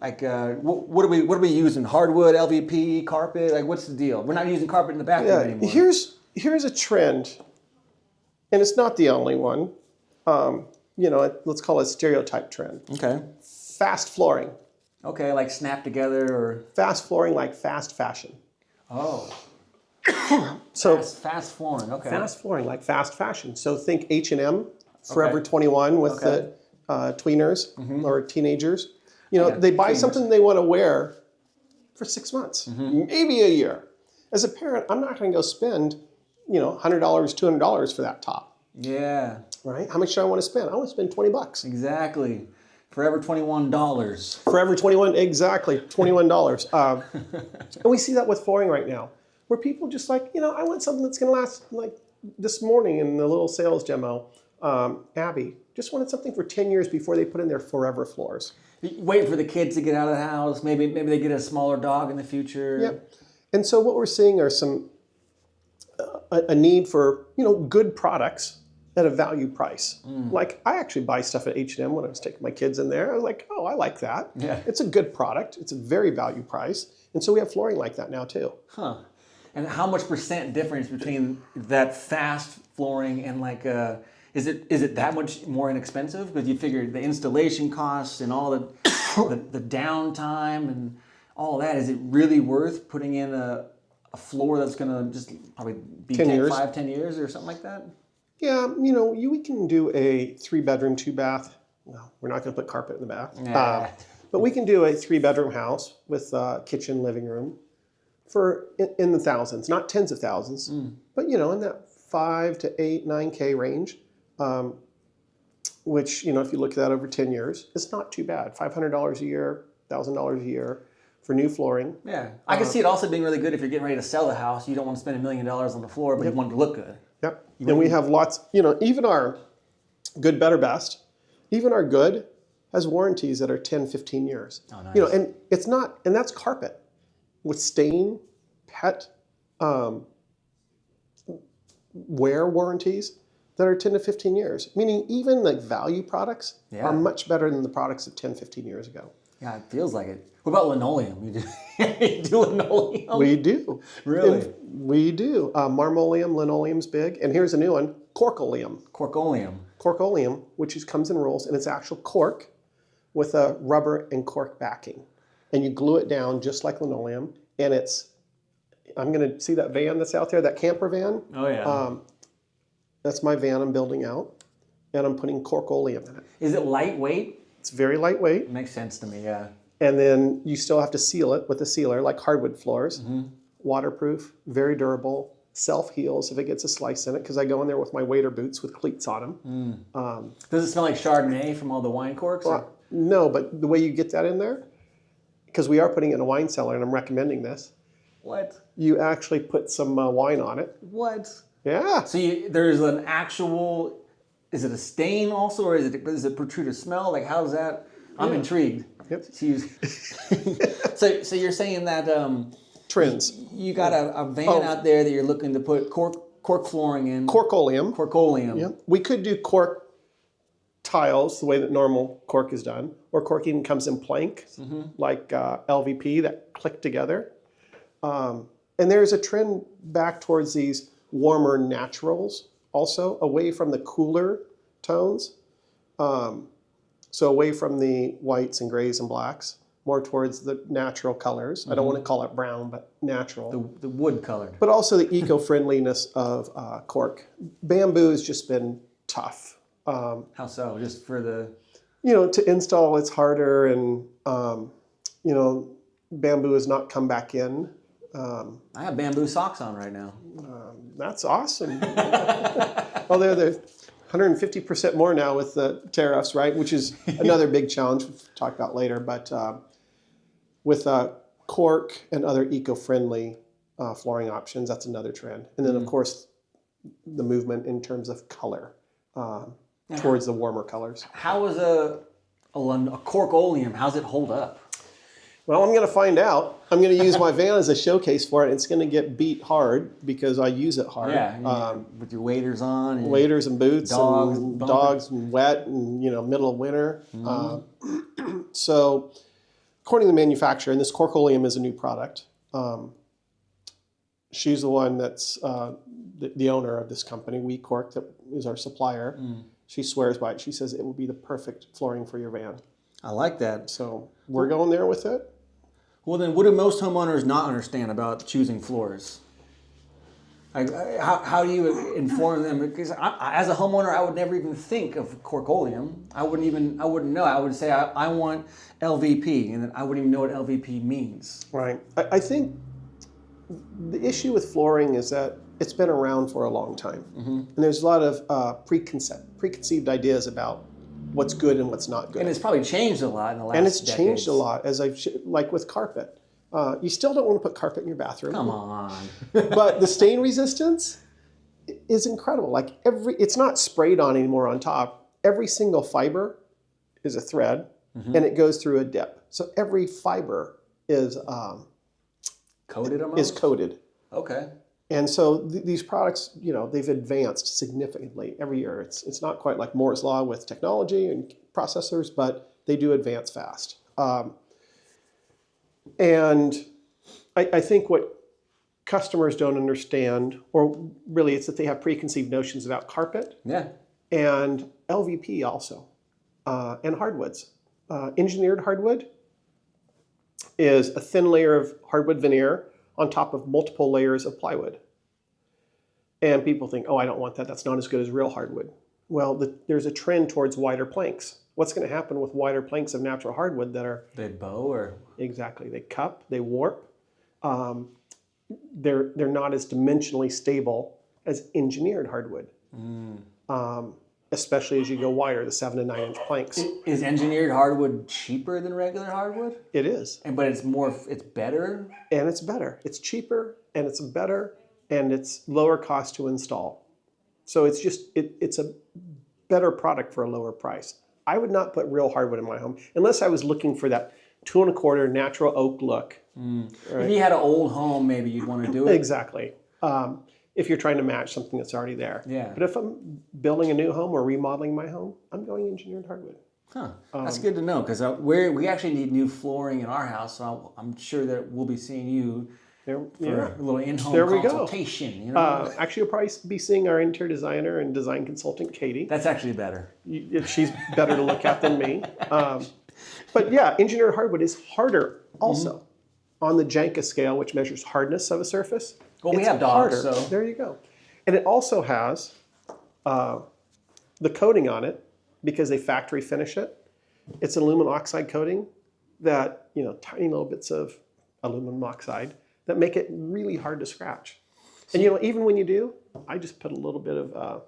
Like, what are we using? Hardwood, LVP, carpet? Like, what's the deal? We're not using carpet in the bathroom anymore. Here's a trend, and it's not the only one. Let's call it a stereotype trend. Okay. Fast flooring. Okay, like snap together or fast flooring, like fast fashion. Oh. So fast flooring. Okay. Fast flooring, like fast fashion. So think H&M, Forever 21 with the tweeners or teenagers. They buy something they want to wear for 6 months, maybe a year. As a parent, I'm not going to go spend, $100, $200 for that top. Yeah. Right? How much do I want to spend? I want to spend $20. Exactly. Forever $21. Forever 21, exactly, $21. And we see that with flooring right now, where people just I want something that's going to last, like this morning in the little sales demo, Abby just wanted something for 10 years before they put in their forever floors. Waiting for the kids to get out of the house. Maybe they get a smaller dog in the future. Yep. And so what we're seeing are some a need for good products at a value price. Like I actually buy stuff at H&M when I was taking my kids in there. I was like, oh, I like that. Yeah. It's a good product. It's a very value price. And so we have flooring like that now too. Huh. And how much % difference between that fast flooring and is it that much more inexpensive? Because you figure the installation costs and all the downtime and all that. Is it really worth putting in a floor that's going to just probably be 10 years or something like that? Yeah, we can do a 3-bedroom, 2-bath. Well, we're not going to put carpet in the bath. Nah. But we can do a 3-bedroom house with kitchen, living room for in the thousands, not tens of thousands, but in that 5 to 8, 9K range. Which if you look at that over 10 years, it's not too bad. $500 a year, $1,000 a year for new flooring. Yeah, I can see it also being really good if you're getting ready to sell the house. You don't want to spend $1 million on the floor, but you want it to look good. Yep. And we have lots. Even our good, better, best, even our good has warranties that are 10, 15 years. Oh, nice. And it's not, and that's carpet with stain, pet, wear warranties that are 10 to 15 years. Meaning even value products are much better than the products of 10, 15 years ago. Yeah, it feels like it. What about linoleum? You do linoleum? We do. Really? And we do. Marmoleum, linoleum's big. And here's a new one, corkoleum. Corkoleum. Corkoleum, which comes in rolls, and it's actual cork with a rubber and cork backing. And you glue it down just like linoleum. And I'm going to see that van that's out there, that camper van. Oh, yeah. That's my van I'm building out. And I'm putting corkoleum in it. Is it lightweight? It's very lightweight. It makes sense to me, yeah. And then you still have to seal it with a sealer, like hardwood floors. Waterproof, very durable. self-heals if it gets a slice in it, because I go in there with my waiter boots with cleats on them. Does it smell like Chardonnay from all the wine corks? Well, no, but the way you get that in there, because we are putting it in a wine cellar, and I'm recommending this, What? you actually put some wine on it. What? Yeah. So there's an actual, is it a stain also, or does it protrude a smell? Like, how does that, I'm intrigued. Yep. So you're saying that Trends. you got a van out there that you're looking to put cork flooring in. Corkoleum. Corkoleum. Yeah. We could do cork tiles the way that normal cork is done, or cork even comes in plank, like LVP that click together. And there's a trend back towards these warmer naturals also, away from the cooler tones. So away from the whites and grays and blacks, more towards the natural colors. I don't want to call it brown, but natural. The wood colored. But also the eco-friendliness of cork. Bamboo has just been tough. How so? Just for the... To install it's harder, and bamboo has not come back in. I have bamboo socks on right now. That's awesome. Well, they're 150% more now with the tariffs, right? Which is another big challenge we'll talk about later. But with cork and other eco-friendly flooring options, that's another trend. And then, of course, the movement in terms of color towards the warmer colors. How is a corkoleum, how's it hold up? Well, I'm going to find out. I'm going to use my van as a showcase for it. It's going to get beat hard because I use it hard. Yeah, with your waders on. And waders and boots dogs, and dogs and wet and, middle of winter. So according to the manufacturer, and this Corkoleum is a new product, she's the one that's the owner of this company, We Cork, that is our supplier. She swears by it. She says it will be the perfect flooring for your van. I like that. So we're going there with it. Well, then what do most homeowners not understand about choosing floors? Like, how do you inform them? Because as a homeowner, I would never even think of Corkoleum. I wouldn't know. I would say I want LVP, and then I wouldn't even know what LVP means. Right. I think the issue with flooring is that it's been around for a long time. And there's a lot of preconceived ideas about what's good and what's not good. And it's probably changed a lot in the last And it's decades. changed a lot, like with carpet. You still don't want to put carpet in your bathroom. Come on. But the stain resistance is incredible. Like it's not sprayed on anymore on top. Every single fiber is a thread, and it goes through a dip. So every fiber is Coated almost? is coated. Okay. And so these products, they've advanced significantly every year. It's not quite like Moore's Law with technology and processors, but they do advance fast. And I think what customers don't understand, or really it's that they have preconceived notions about carpet and LVP also, and hardwoods. Engineered hardwood is a thin layer of hardwood veneer on top of multiple layers of plywood. And people think, oh, I don't want that. That's not as good as real hardwood. Well, there's a trend towards wider planks. What's going to happen with wider planks of natural hardwood that are... They bow or... Exactly. They cup, they warp. They're not as dimensionally stable as engineered hardwood. Especially as you go wider, the 7 to 9 inch planks. Is engineered hardwood cheaper than regular hardwood? It is. But it's better? And it's better. It's cheaper, and it's better, and it's lower cost to install. So it's a better product for a lower price. I would not put real hardwood in my home unless I was looking for that 2 1/4 natural oak look. Right? If you had an old home, maybe you'd want to do it. Exactly. If you're trying to match something that's already there. Yeah. But if I'm building a new home or remodeling my home, I'm going engineered hardwood. Huh. That's good to know, because we actually need new flooring in our house, so I'm sure that we'll be seeing you for a little in-home consultation. Actually, you'll probably be seeing our interior designer and design consultant, Katie. That's actually better. She's better to look at than me. But yeah, engineered hardwood is harder also on the Janka scale, which measures hardness of a surface. Well, we have dogs, so... There you go. And it also has the coating on it, because they factory finish it. It's an aluminum oxide coating that, tiny little bits of aluminum oxide that make it really hard to scratch. And even when you do, I just put a little bit of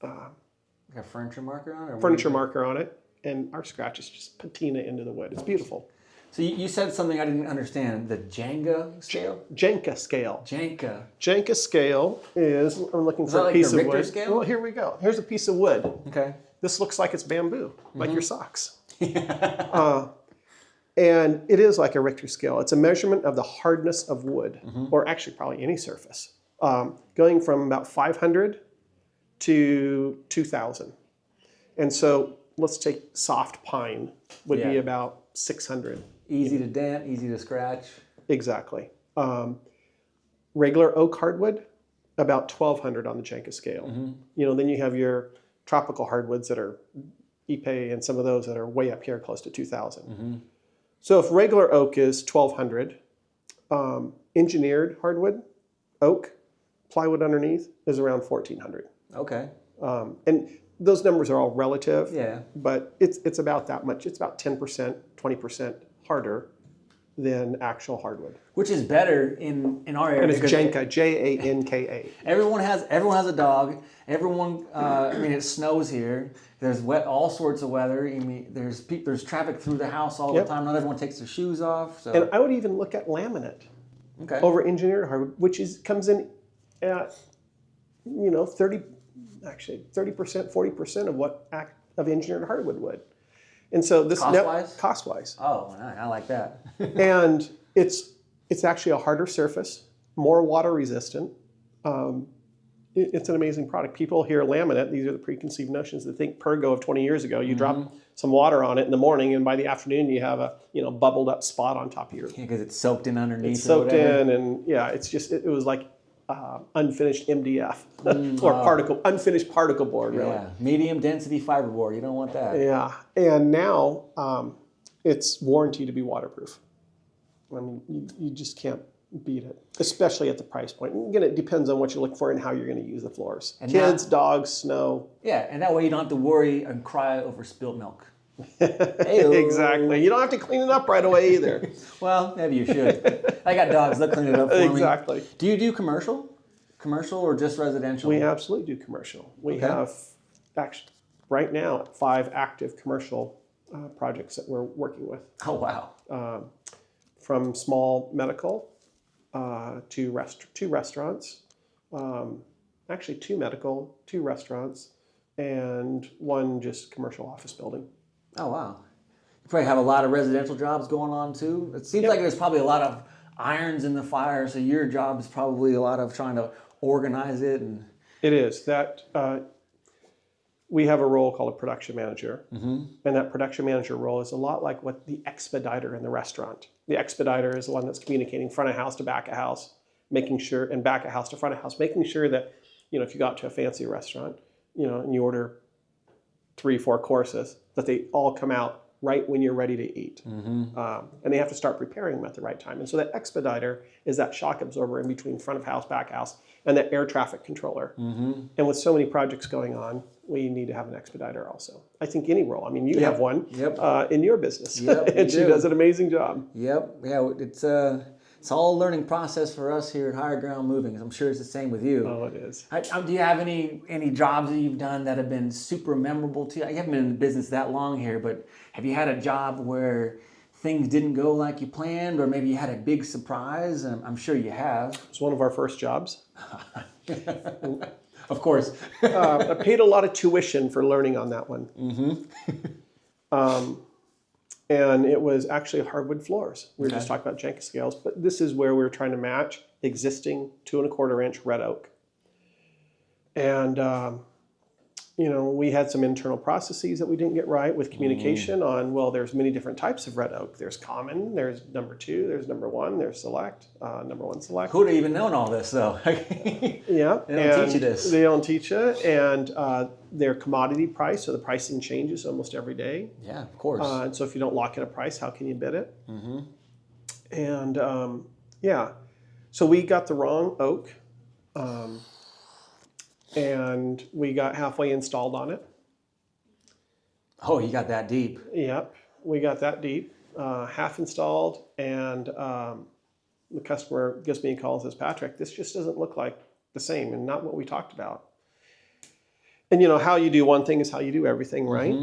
Like a furniture marker on it? Or furniture marker on it, and our scratches just patina into the wood. It's beautiful. So you said something I didn't understand. The Jenga scale? Jenga scale. Jenga. Jenga scale is, I'm looking for that a like piece the of Richter wood. scale? Well, here we go. Here's a piece of wood. Okay. This looks like it's bamboo, like your socks. And it is like a Richter scale. It's a measurement of the hardness of wood, or actually probably any surface, going from about 500 to 2,000. And so let's take soft pine would be about 600. Easy to dent, easy to scratch. Exactly. Regular oak hardwood, about 1,200 on the Jenga scale. Then you have your tropical hardwoods that are Ipe and some of those that are way up here close to 2,000. So if regular oak is 1,200, engineered hardwood, oak, plywood underneath is around 1,400. Okay. And those numbers are all relative. Yeah. But it's about that much. It's about 10%, 20% harder than actual hardwood. Which is better in our area. And it's Jenka, Janka. Everyone has a dog. Everyone. It snows here. There's all sorts of weather. There's traffic through the house all the time. Not everyone takes their shoes off. So. And I would even look at laminate over engineered hardwood, which comes in at 30%, 40% of engineered hardwood would. And so this cost-wise. Oh, I like that. And it's actually a harder surface, more water resistant. It's an amazing product. People hear laminate, these are the preconceived notions. They think Pergo of 20 years ago. You drop some water on it in the morning, and by the afternoon you have a bubbled up spot on top of your. Because it's soaked in underneath. It's soaked in, and it's just it was like unfinished MDF or unfinished particle board. Really. Yeah, medium density fiberboard. You don't want that. Yeah, and now it's warranted to be waterproof. I mean, you just can't beat it, especially at the price point. And again, it depends on what you're looking for and how you're going to use the floors. And kids, dogs, snow. Yeah, and that way you don't have to worry and cry over spilled milk. Exactly. You don't have to clean it up right away either. Well, maybe you should. I got dogs. They'll clean it up for me. Exactly. Do you do commercial or just residential? We absolutely do commercial. We have actually right now 5 active commercial projects that we're working with. Oh, wow. From small medical to 2 restaurants, actually 2 medical, 2 restaurants, and 1 just commercial office building. Oh, wow. You probably have a lot of residential jobs going on too. It seems like there's probably a lot of irons in the fire, so your job is probably a lot of trying to organize it. It is. That we have a role called a production manager, and that production manager role is a lot like what the expediter in the restaurant. The expediter is the one that's communicating front of house to back of house, making sure, and back of house to front of house, making sure that, if you go out to a fancy restaurant, and you order 3-4 courses, that they all come out right when you're ready to eat. And they have to start preparing them at the right time. And so that expediter is that shock absorber in between front of house, back house, and that air traffic controller. And with so many projects going on, we need to have an expediter also. I think any role. I mean, you have one in your business, and she does an amazing job. Yep. Yeah, it's all a learning process for us here at Higher Ground Moving. I'm sure it's the same with you. Oh, it is. Do you have any jobs that you've done that have been super memorable to you? You haven't been in the business that long here, but have you had a job where things didn't go like you planned, or maybe you had a big surprise? I'm sure you have. It's one of our first jobs. Of course. I paid a lot of tuition for learning on that one. And it was actually hardwood floors. We were just talking about Jenka scales, but this is where we were trying to match existing 2¼ inch red oak. And, we had some internal processes that we didn't get right with communication on, well, there's many different types of red oak. There's common, there's number 2, there's number 1, there's select, number 1 select. Who'd have even known all this, though? Yeah. They don't teach you this. They don't teach you. And their commodity price, so the pricing changes almost every day. Yeah, of course. And so if you don't lock in a price, how can you bid it? And so we got the wrong oak. And we got halfway installed on it. Oh, you got that deep. Yep, we got that deep. Half installed, and the customer gives me a call and says, Patrick, this just doesn't look like the same and not what we talked about. And how you do one thing is how you do everything, right?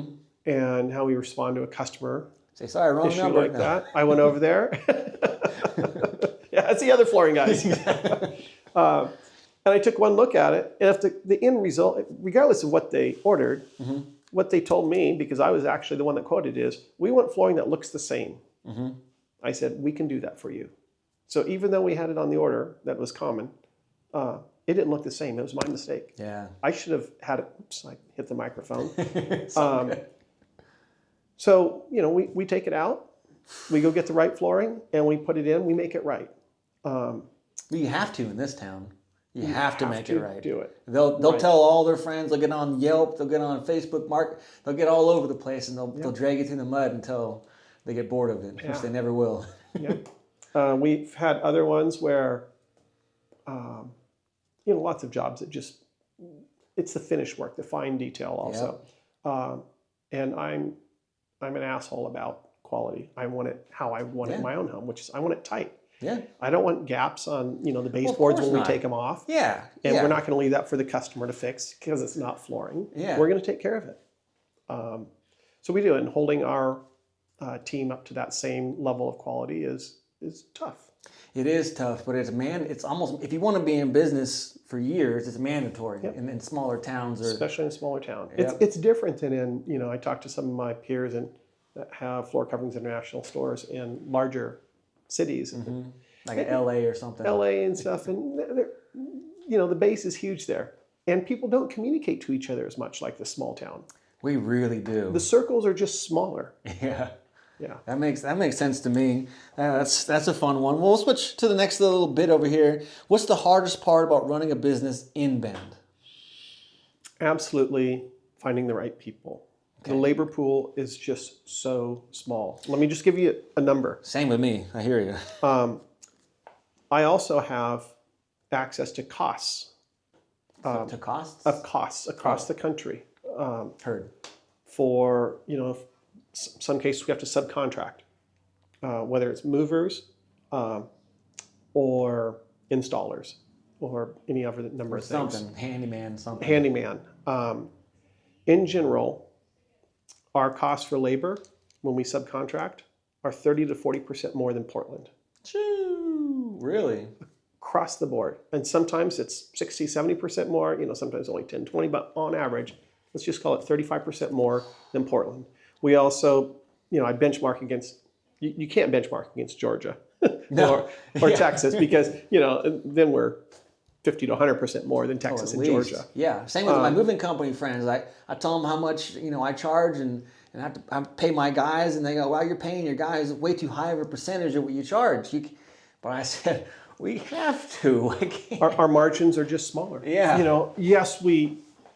And how we respond to a customer Say, sorry, wrong issue number. like that. I went over there. Yeah, it's the other flooring guys. And I took one look at it, and if the end result, regardless of what they ordered, what they told me, because I was actually the one that quoted, is we want flooring that looks the same. I said, we can do that for you. So even though we had it on the order that was common, it didn't look the same. It was my mistake. Yeah. I should have had it. Oops, I hit the microphone. So, we take it out, we go get the right flooring, and we put it in, we make it right. You have to in this town. You have to make it right. Do it. They'll tell all their friends. They'll get on Yelp. They'll get on Facebook Market. They'll get all over the place, and they'll drag you through the mud until they get bored of it, which they never will. Yeah. We've had other ones where, lots of jobs that just, it's the finish work, the fine detail also. And I'm an asshole about quality. I want it how I want it in my own home, which is I want it tight. Yeah. I don't want gaps on, the baseboards when we take them off. Yeah. And we're not going to leave that for the customer to fix because it's not flooring. Yeah. We're going to take care of it. So we do it, and holding our team up to that same level of quality is tough. It is tough, but it's almost, if you want to be in business for years, it's mandatory in smaller towns. Especially in a smaller town. Yep. It's different than in, I talked to some of my peers that have Floor Coverings International stores in larger cities. Like in LA or something. LA and stuff. And, the base is huge there. And people don't communicate to each other as much like the small town. We really do. The circles are just smaller. Yeah. Yeah. That makes sense to me. That's a fun one. We'll switch to the next little bit over here. What's the hardest part about running a business in Bend? Absolutely finding the right people. Okay. The labor pool is just so small. Let me just give you a number. Same with me. I hear you. I also have access to costs. To costs? Of costs across the country. Heard. For, some cases we have to subcontract, whether it's movers or installers or any other number of things. Something, handyman, something. Handyman. In general, our costs for labor when we subcontract are 30 to 40% more than Portland. Choo, really? Across the board. And sometimes it's 60, 70% more, sometimes only 10, 20, but on average, let's just call it 35% more than Portland. We also, I benchmark against, you can't benchmark against Georgia or Texas because, then we're 50 to 100% more than Texas and Georgia. Yeah, same with my moving company friends. I tell them how much, I charge and I pay my guys, and they go, well, you're paying your guys way too high of a percentage of what you charge. But I said, we have to. Our margins are just smaller. Yeah. Yes,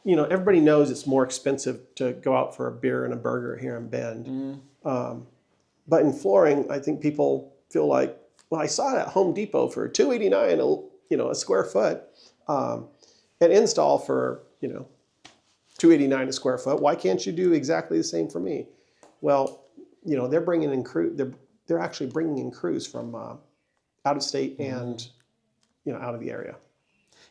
everybody knows it's more expensive to go out for a beer and a burger here in Bend. But in flooring, I think people feel like, well, I saw it at Home Depot for $289 a square foot, and install for $289 a square foot. Why can't you do exactly the same for me? Well, they're bringing in they're actually bringing in crews from out of state and out of the area.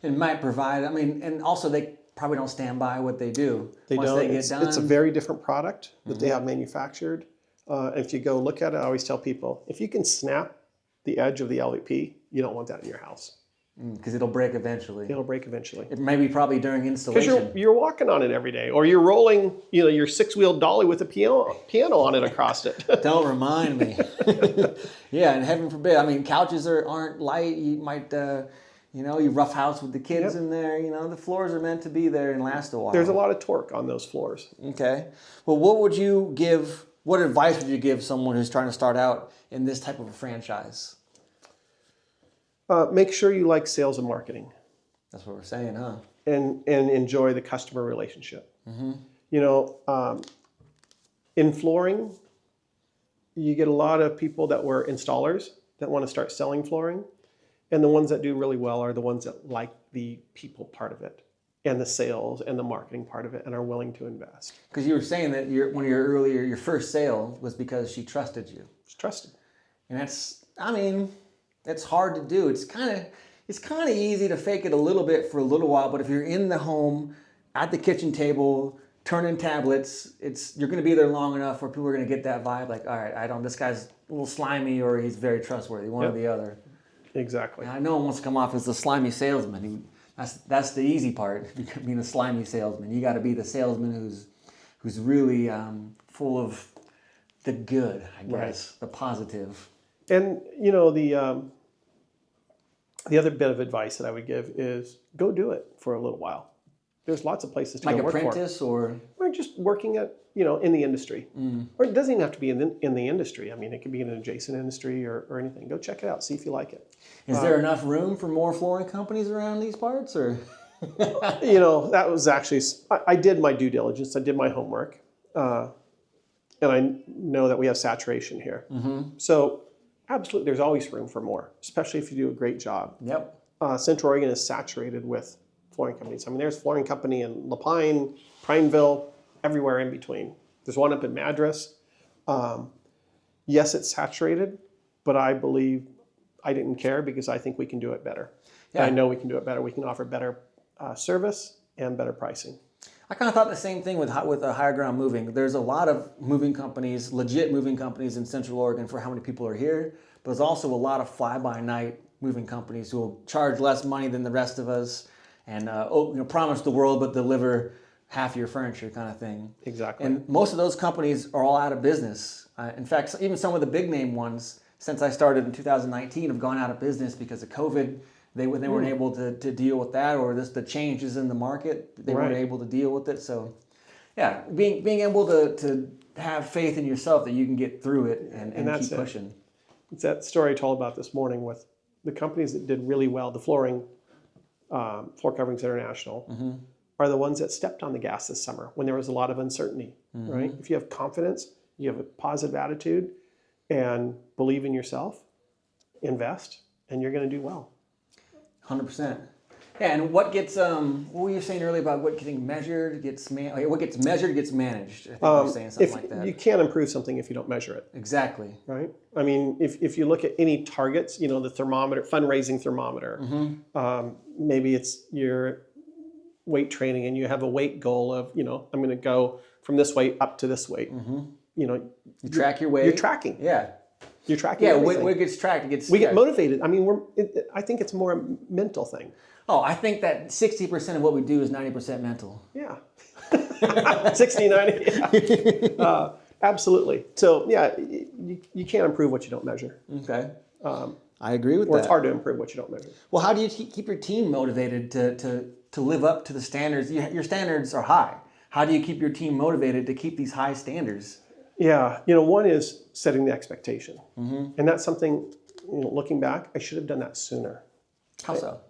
It might provide. And also they probably don't stand by what they do. They once don't. They get done. It's a very different product that they have manufactured. If you go look at it, I always tell people, if you can snap the edge of the LVP, you don't want that in your house. Because it'll break eventually. It'll break eventually. It may be probably during installation. Because you're walking on it every day, or you're rolling, your 6-wheel dolly with a piano on it across it. Don't remind me. Yeah, and heaven forbid. Couches aren't light. You might, you roughhouse with the kids in there. The floors are meant to be there and last a while. There's a lot of torque on those floors. Okay. Well, what advice would you give someone who's trying to start out in this type of a franchise? Make sure you like sales and marketing. That's what we're saying, huh? And enjoy the customer relationship. In flooring, you get a lot of people that were installers that want to start selling flooring. And the ones that do really well are the ones that like the people part of it and the sales and the marketing part of it and are willing to invest. Because you were saying that your first sale was because she trusted you. It's trusted. And that's, It's hard to do. It's kind of easy to fake it a little bit for a little while, but if you're in the home, at the kitchen table, turning tablets, you're going to be there long enough where people are going to get that vibe like, all right, this guy's a little slimy or he's very trustworthy, one or the other. Exactly. And no one wants to come off as the slimy salesman. That's the easy part, being a slimy salesman. You got to be the salesman who's really full of the good, I guess, the positive. And the other bit of advice that I would give is go do it for a little while. There's lots of places to go work for. Like apprentice or just working at in the industry, or it doesn't even have to be in the industry. I mean, it could be in an adjacent industry or anything. Go check it out, see if you like it. Is there enough room for more flooring companies around these parts, or? That was actually I did my due diligence. I did my homework, and I know that we have saturation here. So absolutely, there's always room for more, especially if you do a great job. Yep. Central Oregon is saturated with flooring companies. I mean, there's a flooring company in Lapine, Prineville, everywhere in between. There's one up in Madras. Yes, it's saturated, but I believe I didn't care because I think we can do it better. Yeah. I know we can do it better. We can offer better service and better pricing. I kind of thought the same thing with Higher Ground Moving. There's a lot of moving companies, legit moving companies in Central Oregon for how many people are here, but there's also a lot of fly-by-night moving companies who will charge less money than the rest of us and promise the world but deliver half your furniture kind of thing. Exactly. And most of those companies are all out of business. In fact, even some of the big name ones, since I started in 2019, have gone out of business because of COVID. They weren't able to deal with that, or the changes in the market. They weren't able to deal with it. So, yeah, being able to have faith in yourself that you can get through it and keep pushing. It's that story I told about this morning with the companies that did really well, the Floor Coverings International, are the ones that stepped on the gas this summer when there was a lot of uncertainty, right? If you have confidence, you have a positive attitude, and believe in yourself, invest, and you're going to do well. 100%. Yeah, and what were you saying earlier about what getting measured what gets measured gets managed? I think you were saying something like that. You can't improve something if you don't measure it. Exactly. Right? I mean, if you look at any targets, the thermometer, fundraising thermometer, maybe it's your weight training and you have a weight goal of, I'm going to go from this weight up to this weight. You track your weight. You're tracking. Yeah. You're tracking. Yeah, everything. what gets tracked, we get motivated. I mean, I think it's more a mental thing. Oh, I think that 60% of what we do is 90% mental. Yeah. 60, 90. Yeah. Absolutely. So, yeah, you can't improve what you don't measure. Okay. I agree with that. Or it's hard to improve what you don't measure. Well, how do you keep your team motivated to live up to the standards? Your standards are high. How do you keep your team motivated to keep these high standards? Yeah, one is setting the expectation. And that's something, looking back, I should have done that sooner. How so?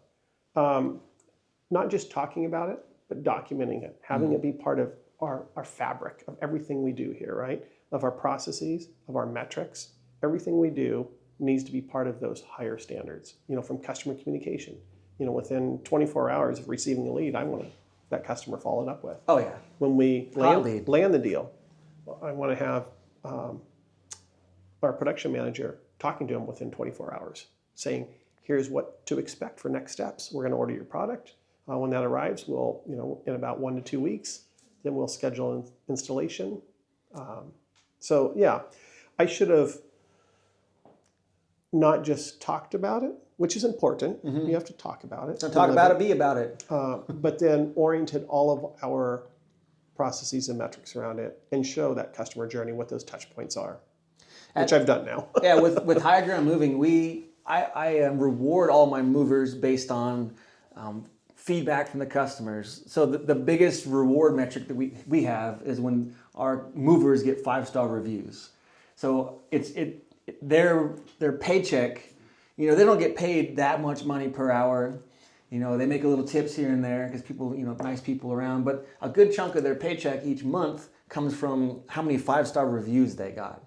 Not just talking about it, but documenting it, having it be part of our fabric of everything we do here, right? Of our processes, of our metrics. Everything we do needs to be part of those higher standards, from customer communication. Within 24 hours of receiving a lead, I want that customer followed up with. Oh, yeah. When we land the deal, I want to have our production manager talking to them within 24 hours, saying, here's what to expect for next steps. We're going to order your product. When that arrives, we'll, in about 1 to 2 weeks, then we'll schedule an installation. So yeah, I should have not just talked about it, which is important. You have to talk about it. Don't talk about it, be about it. But then oriented all of our processes and metrics around it and show that customer journey, what those touch points are, which I've done now. Yeah, with Higher Ground Moving, I reward all my movers based on feedback from the customers. So the biggest reward metric that we have is when our movers get 5-star reviews. So their paycheck, they don't get paid that much money per hour. They make a little tips here and there because people, nice people around. But a good chunk of their paycheck each month comes from how many 5-star reviews they got.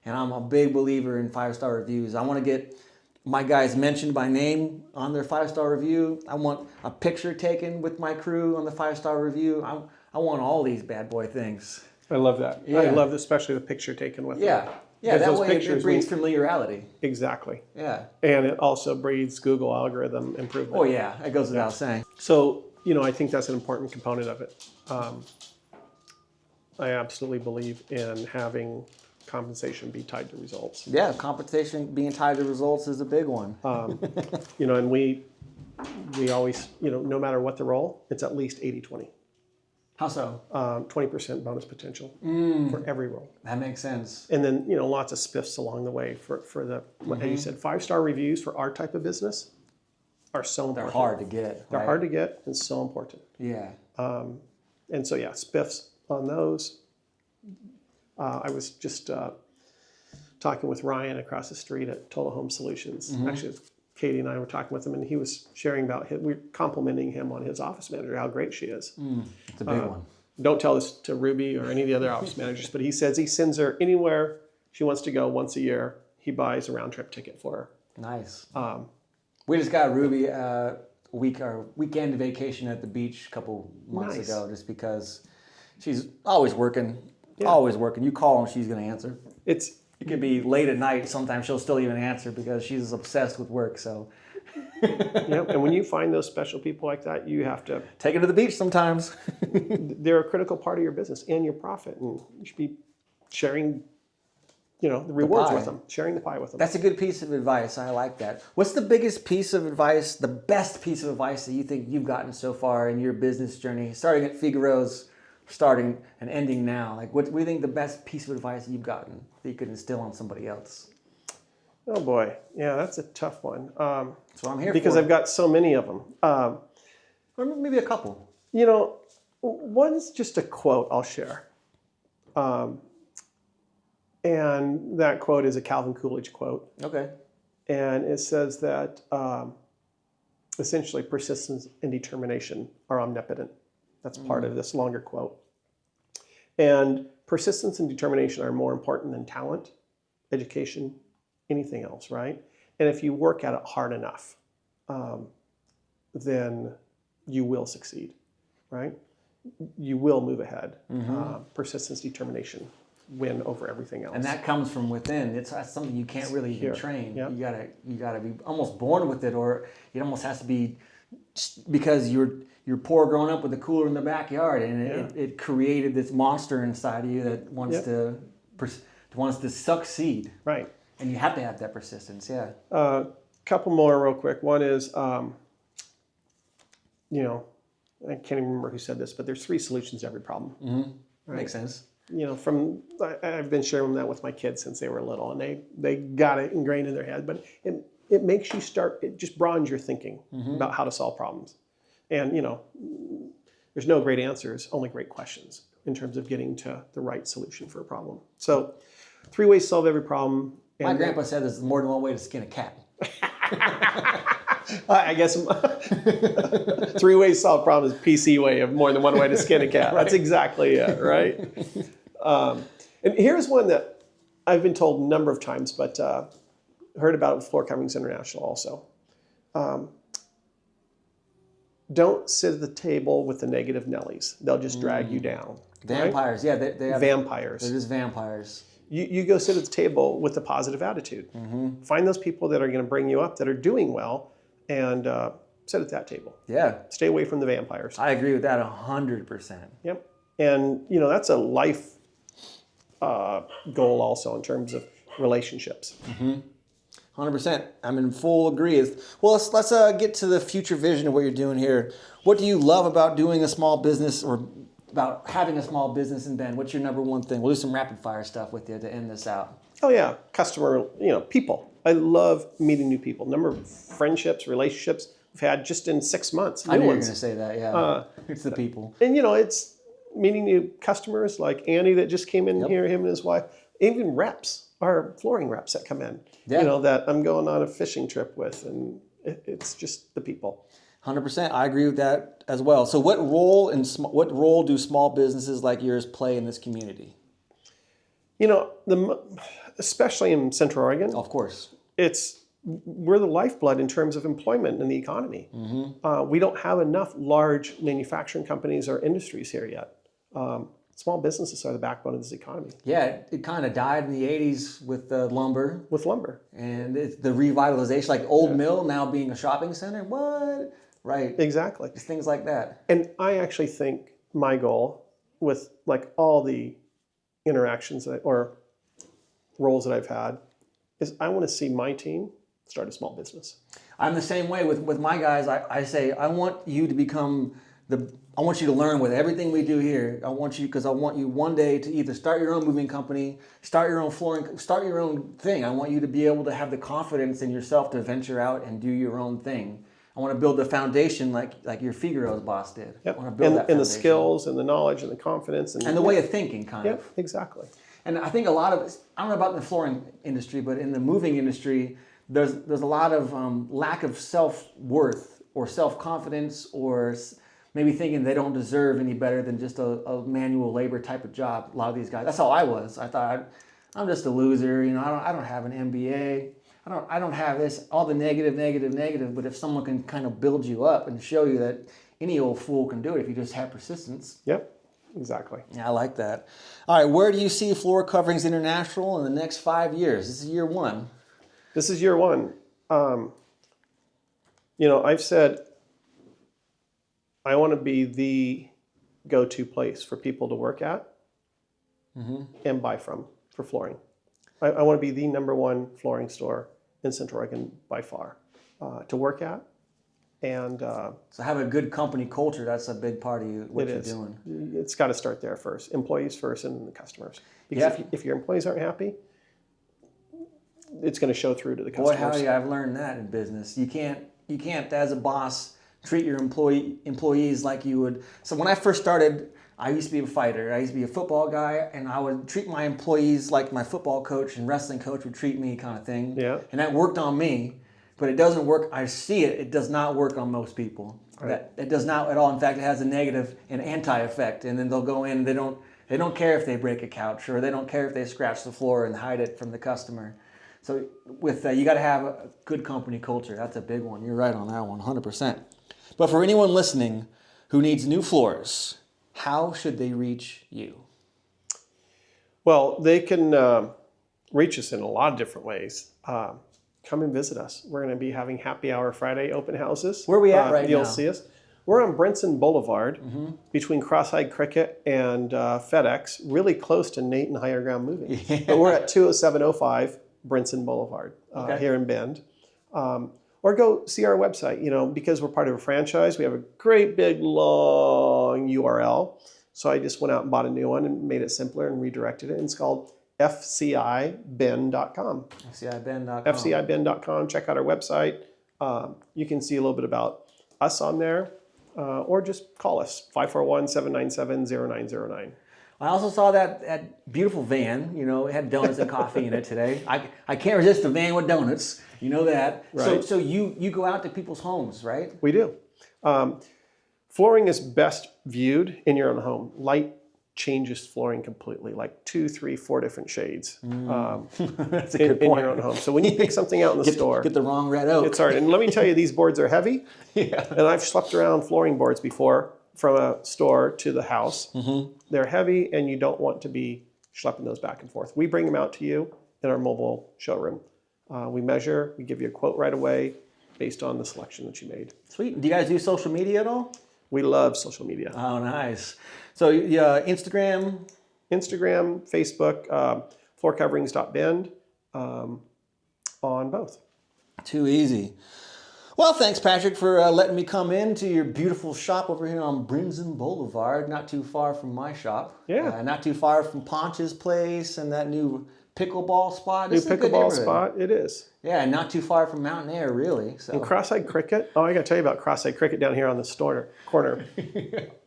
And I'm a big believer in 5-star reviews. I want to get my guys mentioned by name on their 5-star review. I want a picture taken with my crew on the 5-star review. I want all these bad boy things. I love that. Yeah. I love especially the picture taken with them. Yeah, Because that those way it pictures breeds mean- familiarity. Exactly. Yeah. And it also breeds Google algorithm improvement. Oh yeah, it goes without saying. So, I think that's an important component of it. I absolutely believe in having compensation be tied to results. Yeah, compensation being tied to results is a big one. And we always, no matter what the role, it's at least 80-20. How so? 20% bonus potential for every role. That makes sense. And then, lots of spiffs along the way for the, as you said, 5-star reviews for our type of business are so important. They're hard to get. They're right? hard to get and so important. Yeah. And so, yeah, spiffs on those. I was just talking with Ryan across the street at Total Home Solutions. Actually, Katie and I were talking with him, and he was sharing about we're complimenting him on his office manager, how great she is. It's a big one. Don't tell this to Ruby or any of the other office managers, but he says he sends her anywhere she wants to go once a year. He buys a round trip ticket for her. Nice. We just got Ruby weekend vacation at the beach a couple months Nice. ago, just because she's always working. Always working. You call and she's going to answer. It could be late at night. Sometimes she'll still even answer because she's obsessed with work. So And when you find those special people like that, you have to take her to the beach sometimes. they're a critical part of your business and your profit, and you should be sharing, the rewards pie. with them, sharing the pie with them. That's a good piece of advice. I like that. What's the biggest piece of advice, the best piece of advice that you think you've gotten so far in your business journey, starting at Figaro's, starting and ending now? Like, what do you think the best piece of advice you've gotten that you could instill on somebody else? Oh boy, yeah, that's a tough one. That's what I'm here because for. I've got so many of them. Or maybe a couple. One's just a quote I'll share. And that quote is a Calvin Coolidge quote. Okay. And it says that essentially persistence and determination are omnipotent. That's part of this longer quote. And persistence and determination are more important than talent, education, anything else, right? And if you work at it hard enough, then you will succeed, right? You will move ahead. Persistence, determination, win over everything else. And that comes from within. That's something you can't really even train. Yep. You gotta be almost born with it, or it almost has to be because you're poor growing up with a cooler in the backyard, and it created this monster inside of you that wants to succeed. Right. And you have to have that persistence. Yeah. Couple more real quick. One is, I can't even remember who said this, but there's 3 solutions to every problem. Right? Makes sense. I've been sharing that with my kids since they were little, and they got it ingrained in their head. But it makes you it just broadens your thinking about how to solve problems. And there's no great answers, only great questions in terms of getting to the right solution for a problem. So 3 ways to solve every problem. My grandpa said there's more than one way to skin a cat. I guess 3 ways to solve a problem is PC way of more than one way to skin a cat. That's exactly it, right? And here's one that I've been told a number of times, but heard about it with Floor Coverings International also. Don't sit at the table with the negative Nellies. They'll just drag you down. Vampires, right? yeah, they have vampires. They're just vampires. You go sit at the table with a positive attitude. Find those people that are going to bring you up, that are doing well, and sit at that table. Yeah. Stay away from the vampires. I agree with that 100%. Yep. And that's a life goal also in terms of relationships. 100%. I'm in full agree. Well, let's get to the future vision of what you're doing here. What do you love about doing a small business, or about having a small business? And Ben, what's your number one thing? We'll do some rapid fire stuff with you to end this out. Oh yeah, customer, people. I love meeting new people. Number of friendships, relationships we've had just in 6 months. I knew you were going to say that, yeah. It's the people. And it's meeting new customers like Andy that just came in here, him and his wife. Even reps, our flooring reps that come in, that I'm going on a fishing trip with, and it's just the people. 100%. I agree with that as well. So what role do small businesses like yours play in this community? Especially in Central Oregon. Of course. We're the lifeblood in terms of employment in the economy. We don't have enough large manufacturing companies or industries here yet. Small businesses are the backbone of this economy. Yeah, it kind of died in the 80s with lumber. With lumber. And it's the revitalization, like Old Mill now being a shopping center. What? Right. Exactly. Just things like that. And I actually think my goal with like all the interactions or roles that I've had is I want to see my team start a small business. I'm the same way with my guys. I say, I want you to become I want you to learn with everything we do here. I want you one day to either start your own moving company, start your own flooring, start your own thing. I want you to be able to have the confidence in yourself to venture out and do your own thing. I want to build the foundation like your Figaro's boss did. Yep. I want to build that and the foundation. skills and the knowledge and the confidence. And the way of thinking, kind Yep, of. exactly. And I think a lot of, I don't know about the flooring industry, but in the moving industry, there's a lot of lack of self-worth or self-confidence or maybe thinking they don't deserve any better than just a manual labor type of job. A lot of these guys, that's how I was. I thought, I'm just a loser. I don't have an MBA. I don't have this, all the negative. But if someone can kind of build you up and show you that any old fool can do it if you just have persistence. Yep, exactly. Yeah, I like that. All right, where do you see Floor Coverings International in the next 5 years? This is year one. This is year one. I've said I want to be the go-to place for people to work at and buy from for flooring. I want to be the number one flooring store in Central Oregon by far to work at. And So have a good company culture. That's a big part of what you're doing. It's got to start there first. Employees first and then the customers. Because if your employees aren't happy, it's going to show through to the customers. Boy, howdy, I've learned that in business. You can't as a boss treat your employees like you would. So when I first started, I used to be a fighter. I used to be a football guy, and I would treat my employees like my football coach and wrestling coach would treat me, kind of thing. Yeah. And that worked on me, but it doesn't work. I see it. It does not work on most people. Right. It does not at all. In fact, it has a negative and anti-effect. And then they'll go in. And they don't care if they break a couch, or they don't care if they scratch the floor and hide it from the customer. So with you got to have a good company culture. That's a big one. You're right on that one, 100%. But for anyone listening who needs new floors, how should they reach you? Well, they can reach us in a lot of different ways. Come and visit us. We're going to be having happy hour Friday open houses. Where are we at right now? You'll see us. We're on Brinson Boulevard between Cross-Eyed Cricket and FedEx, really close to Nate and Higher Ground Moving. Yeah. But we're at 20705 Brinson Boulevard here in Bend. Or go see our website, because we're part of a franchise. We have a great big long URL. So I just went out and bought a new one and made it simpler and redirected it. And it's called FCIBend.com. FCIBend.com. FCIBend.com. Check out our website. You can see a little bit about us on there. Or just call us, 541-797-0909. I also saw that beautiful van. It had donuts and coffee in it today. I can't resist a van with donuts. You know that. Right. So you go out to people's homes, right? We do. Flooring is best viewed in your own home. Light changes flooring completely, like 2, 3, 4 different shades That's a good in point. your own home. So when you pick something out in the store, Get the wrong red oak. it's hard. And let me tell you, these boards are heavy. Yeah. And I've schlepped around flooring boards before from a store to the house. They're heavy, and you don't want to be schlepping those back and forth. We bring them out to you in our mobile showroom. We measure, we give you a quote right away based on the selection that you made. Sweet. Do you guys do social media at all? We love social media. Oh, nice. So Instagram. Instagram, Facebook, floorcoverings.bend, on both. Too easy. Well, thanks, Patrick, for letting me come into your beautiful shop over here on Brinson Boulevard, not too far from my shop. Yeah. Not too far from Ponch's place and that new pickleball spot. New This is a good pickleball neighborhood. spot, it is. Yeah, and not too far from Mountain Air, really. So. And Cross-Eyed Cricket, I got to tell you about Cross-Eyed Cricket down here on the corner.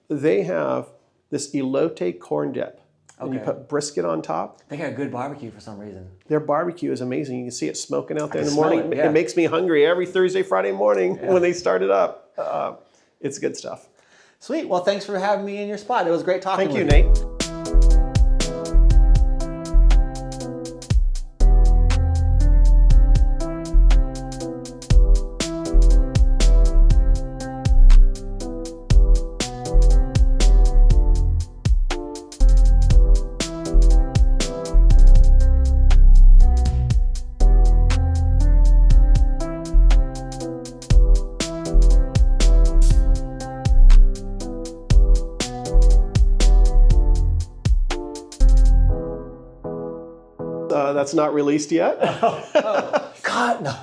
They have this elote corn dip. And you Okay. put brisket on top. They got a good barbecue for some reason. Their barbecue is amazing. You can see it smoking out there in can the morning. smell it, yeah. It makes me hungry every Thursday, Friday morning when they start it up. It's good stuff. Sweet. Well, thanks for having me in your spot. It was great talking Thank you, with you. Nate. that's not released yet. God, no.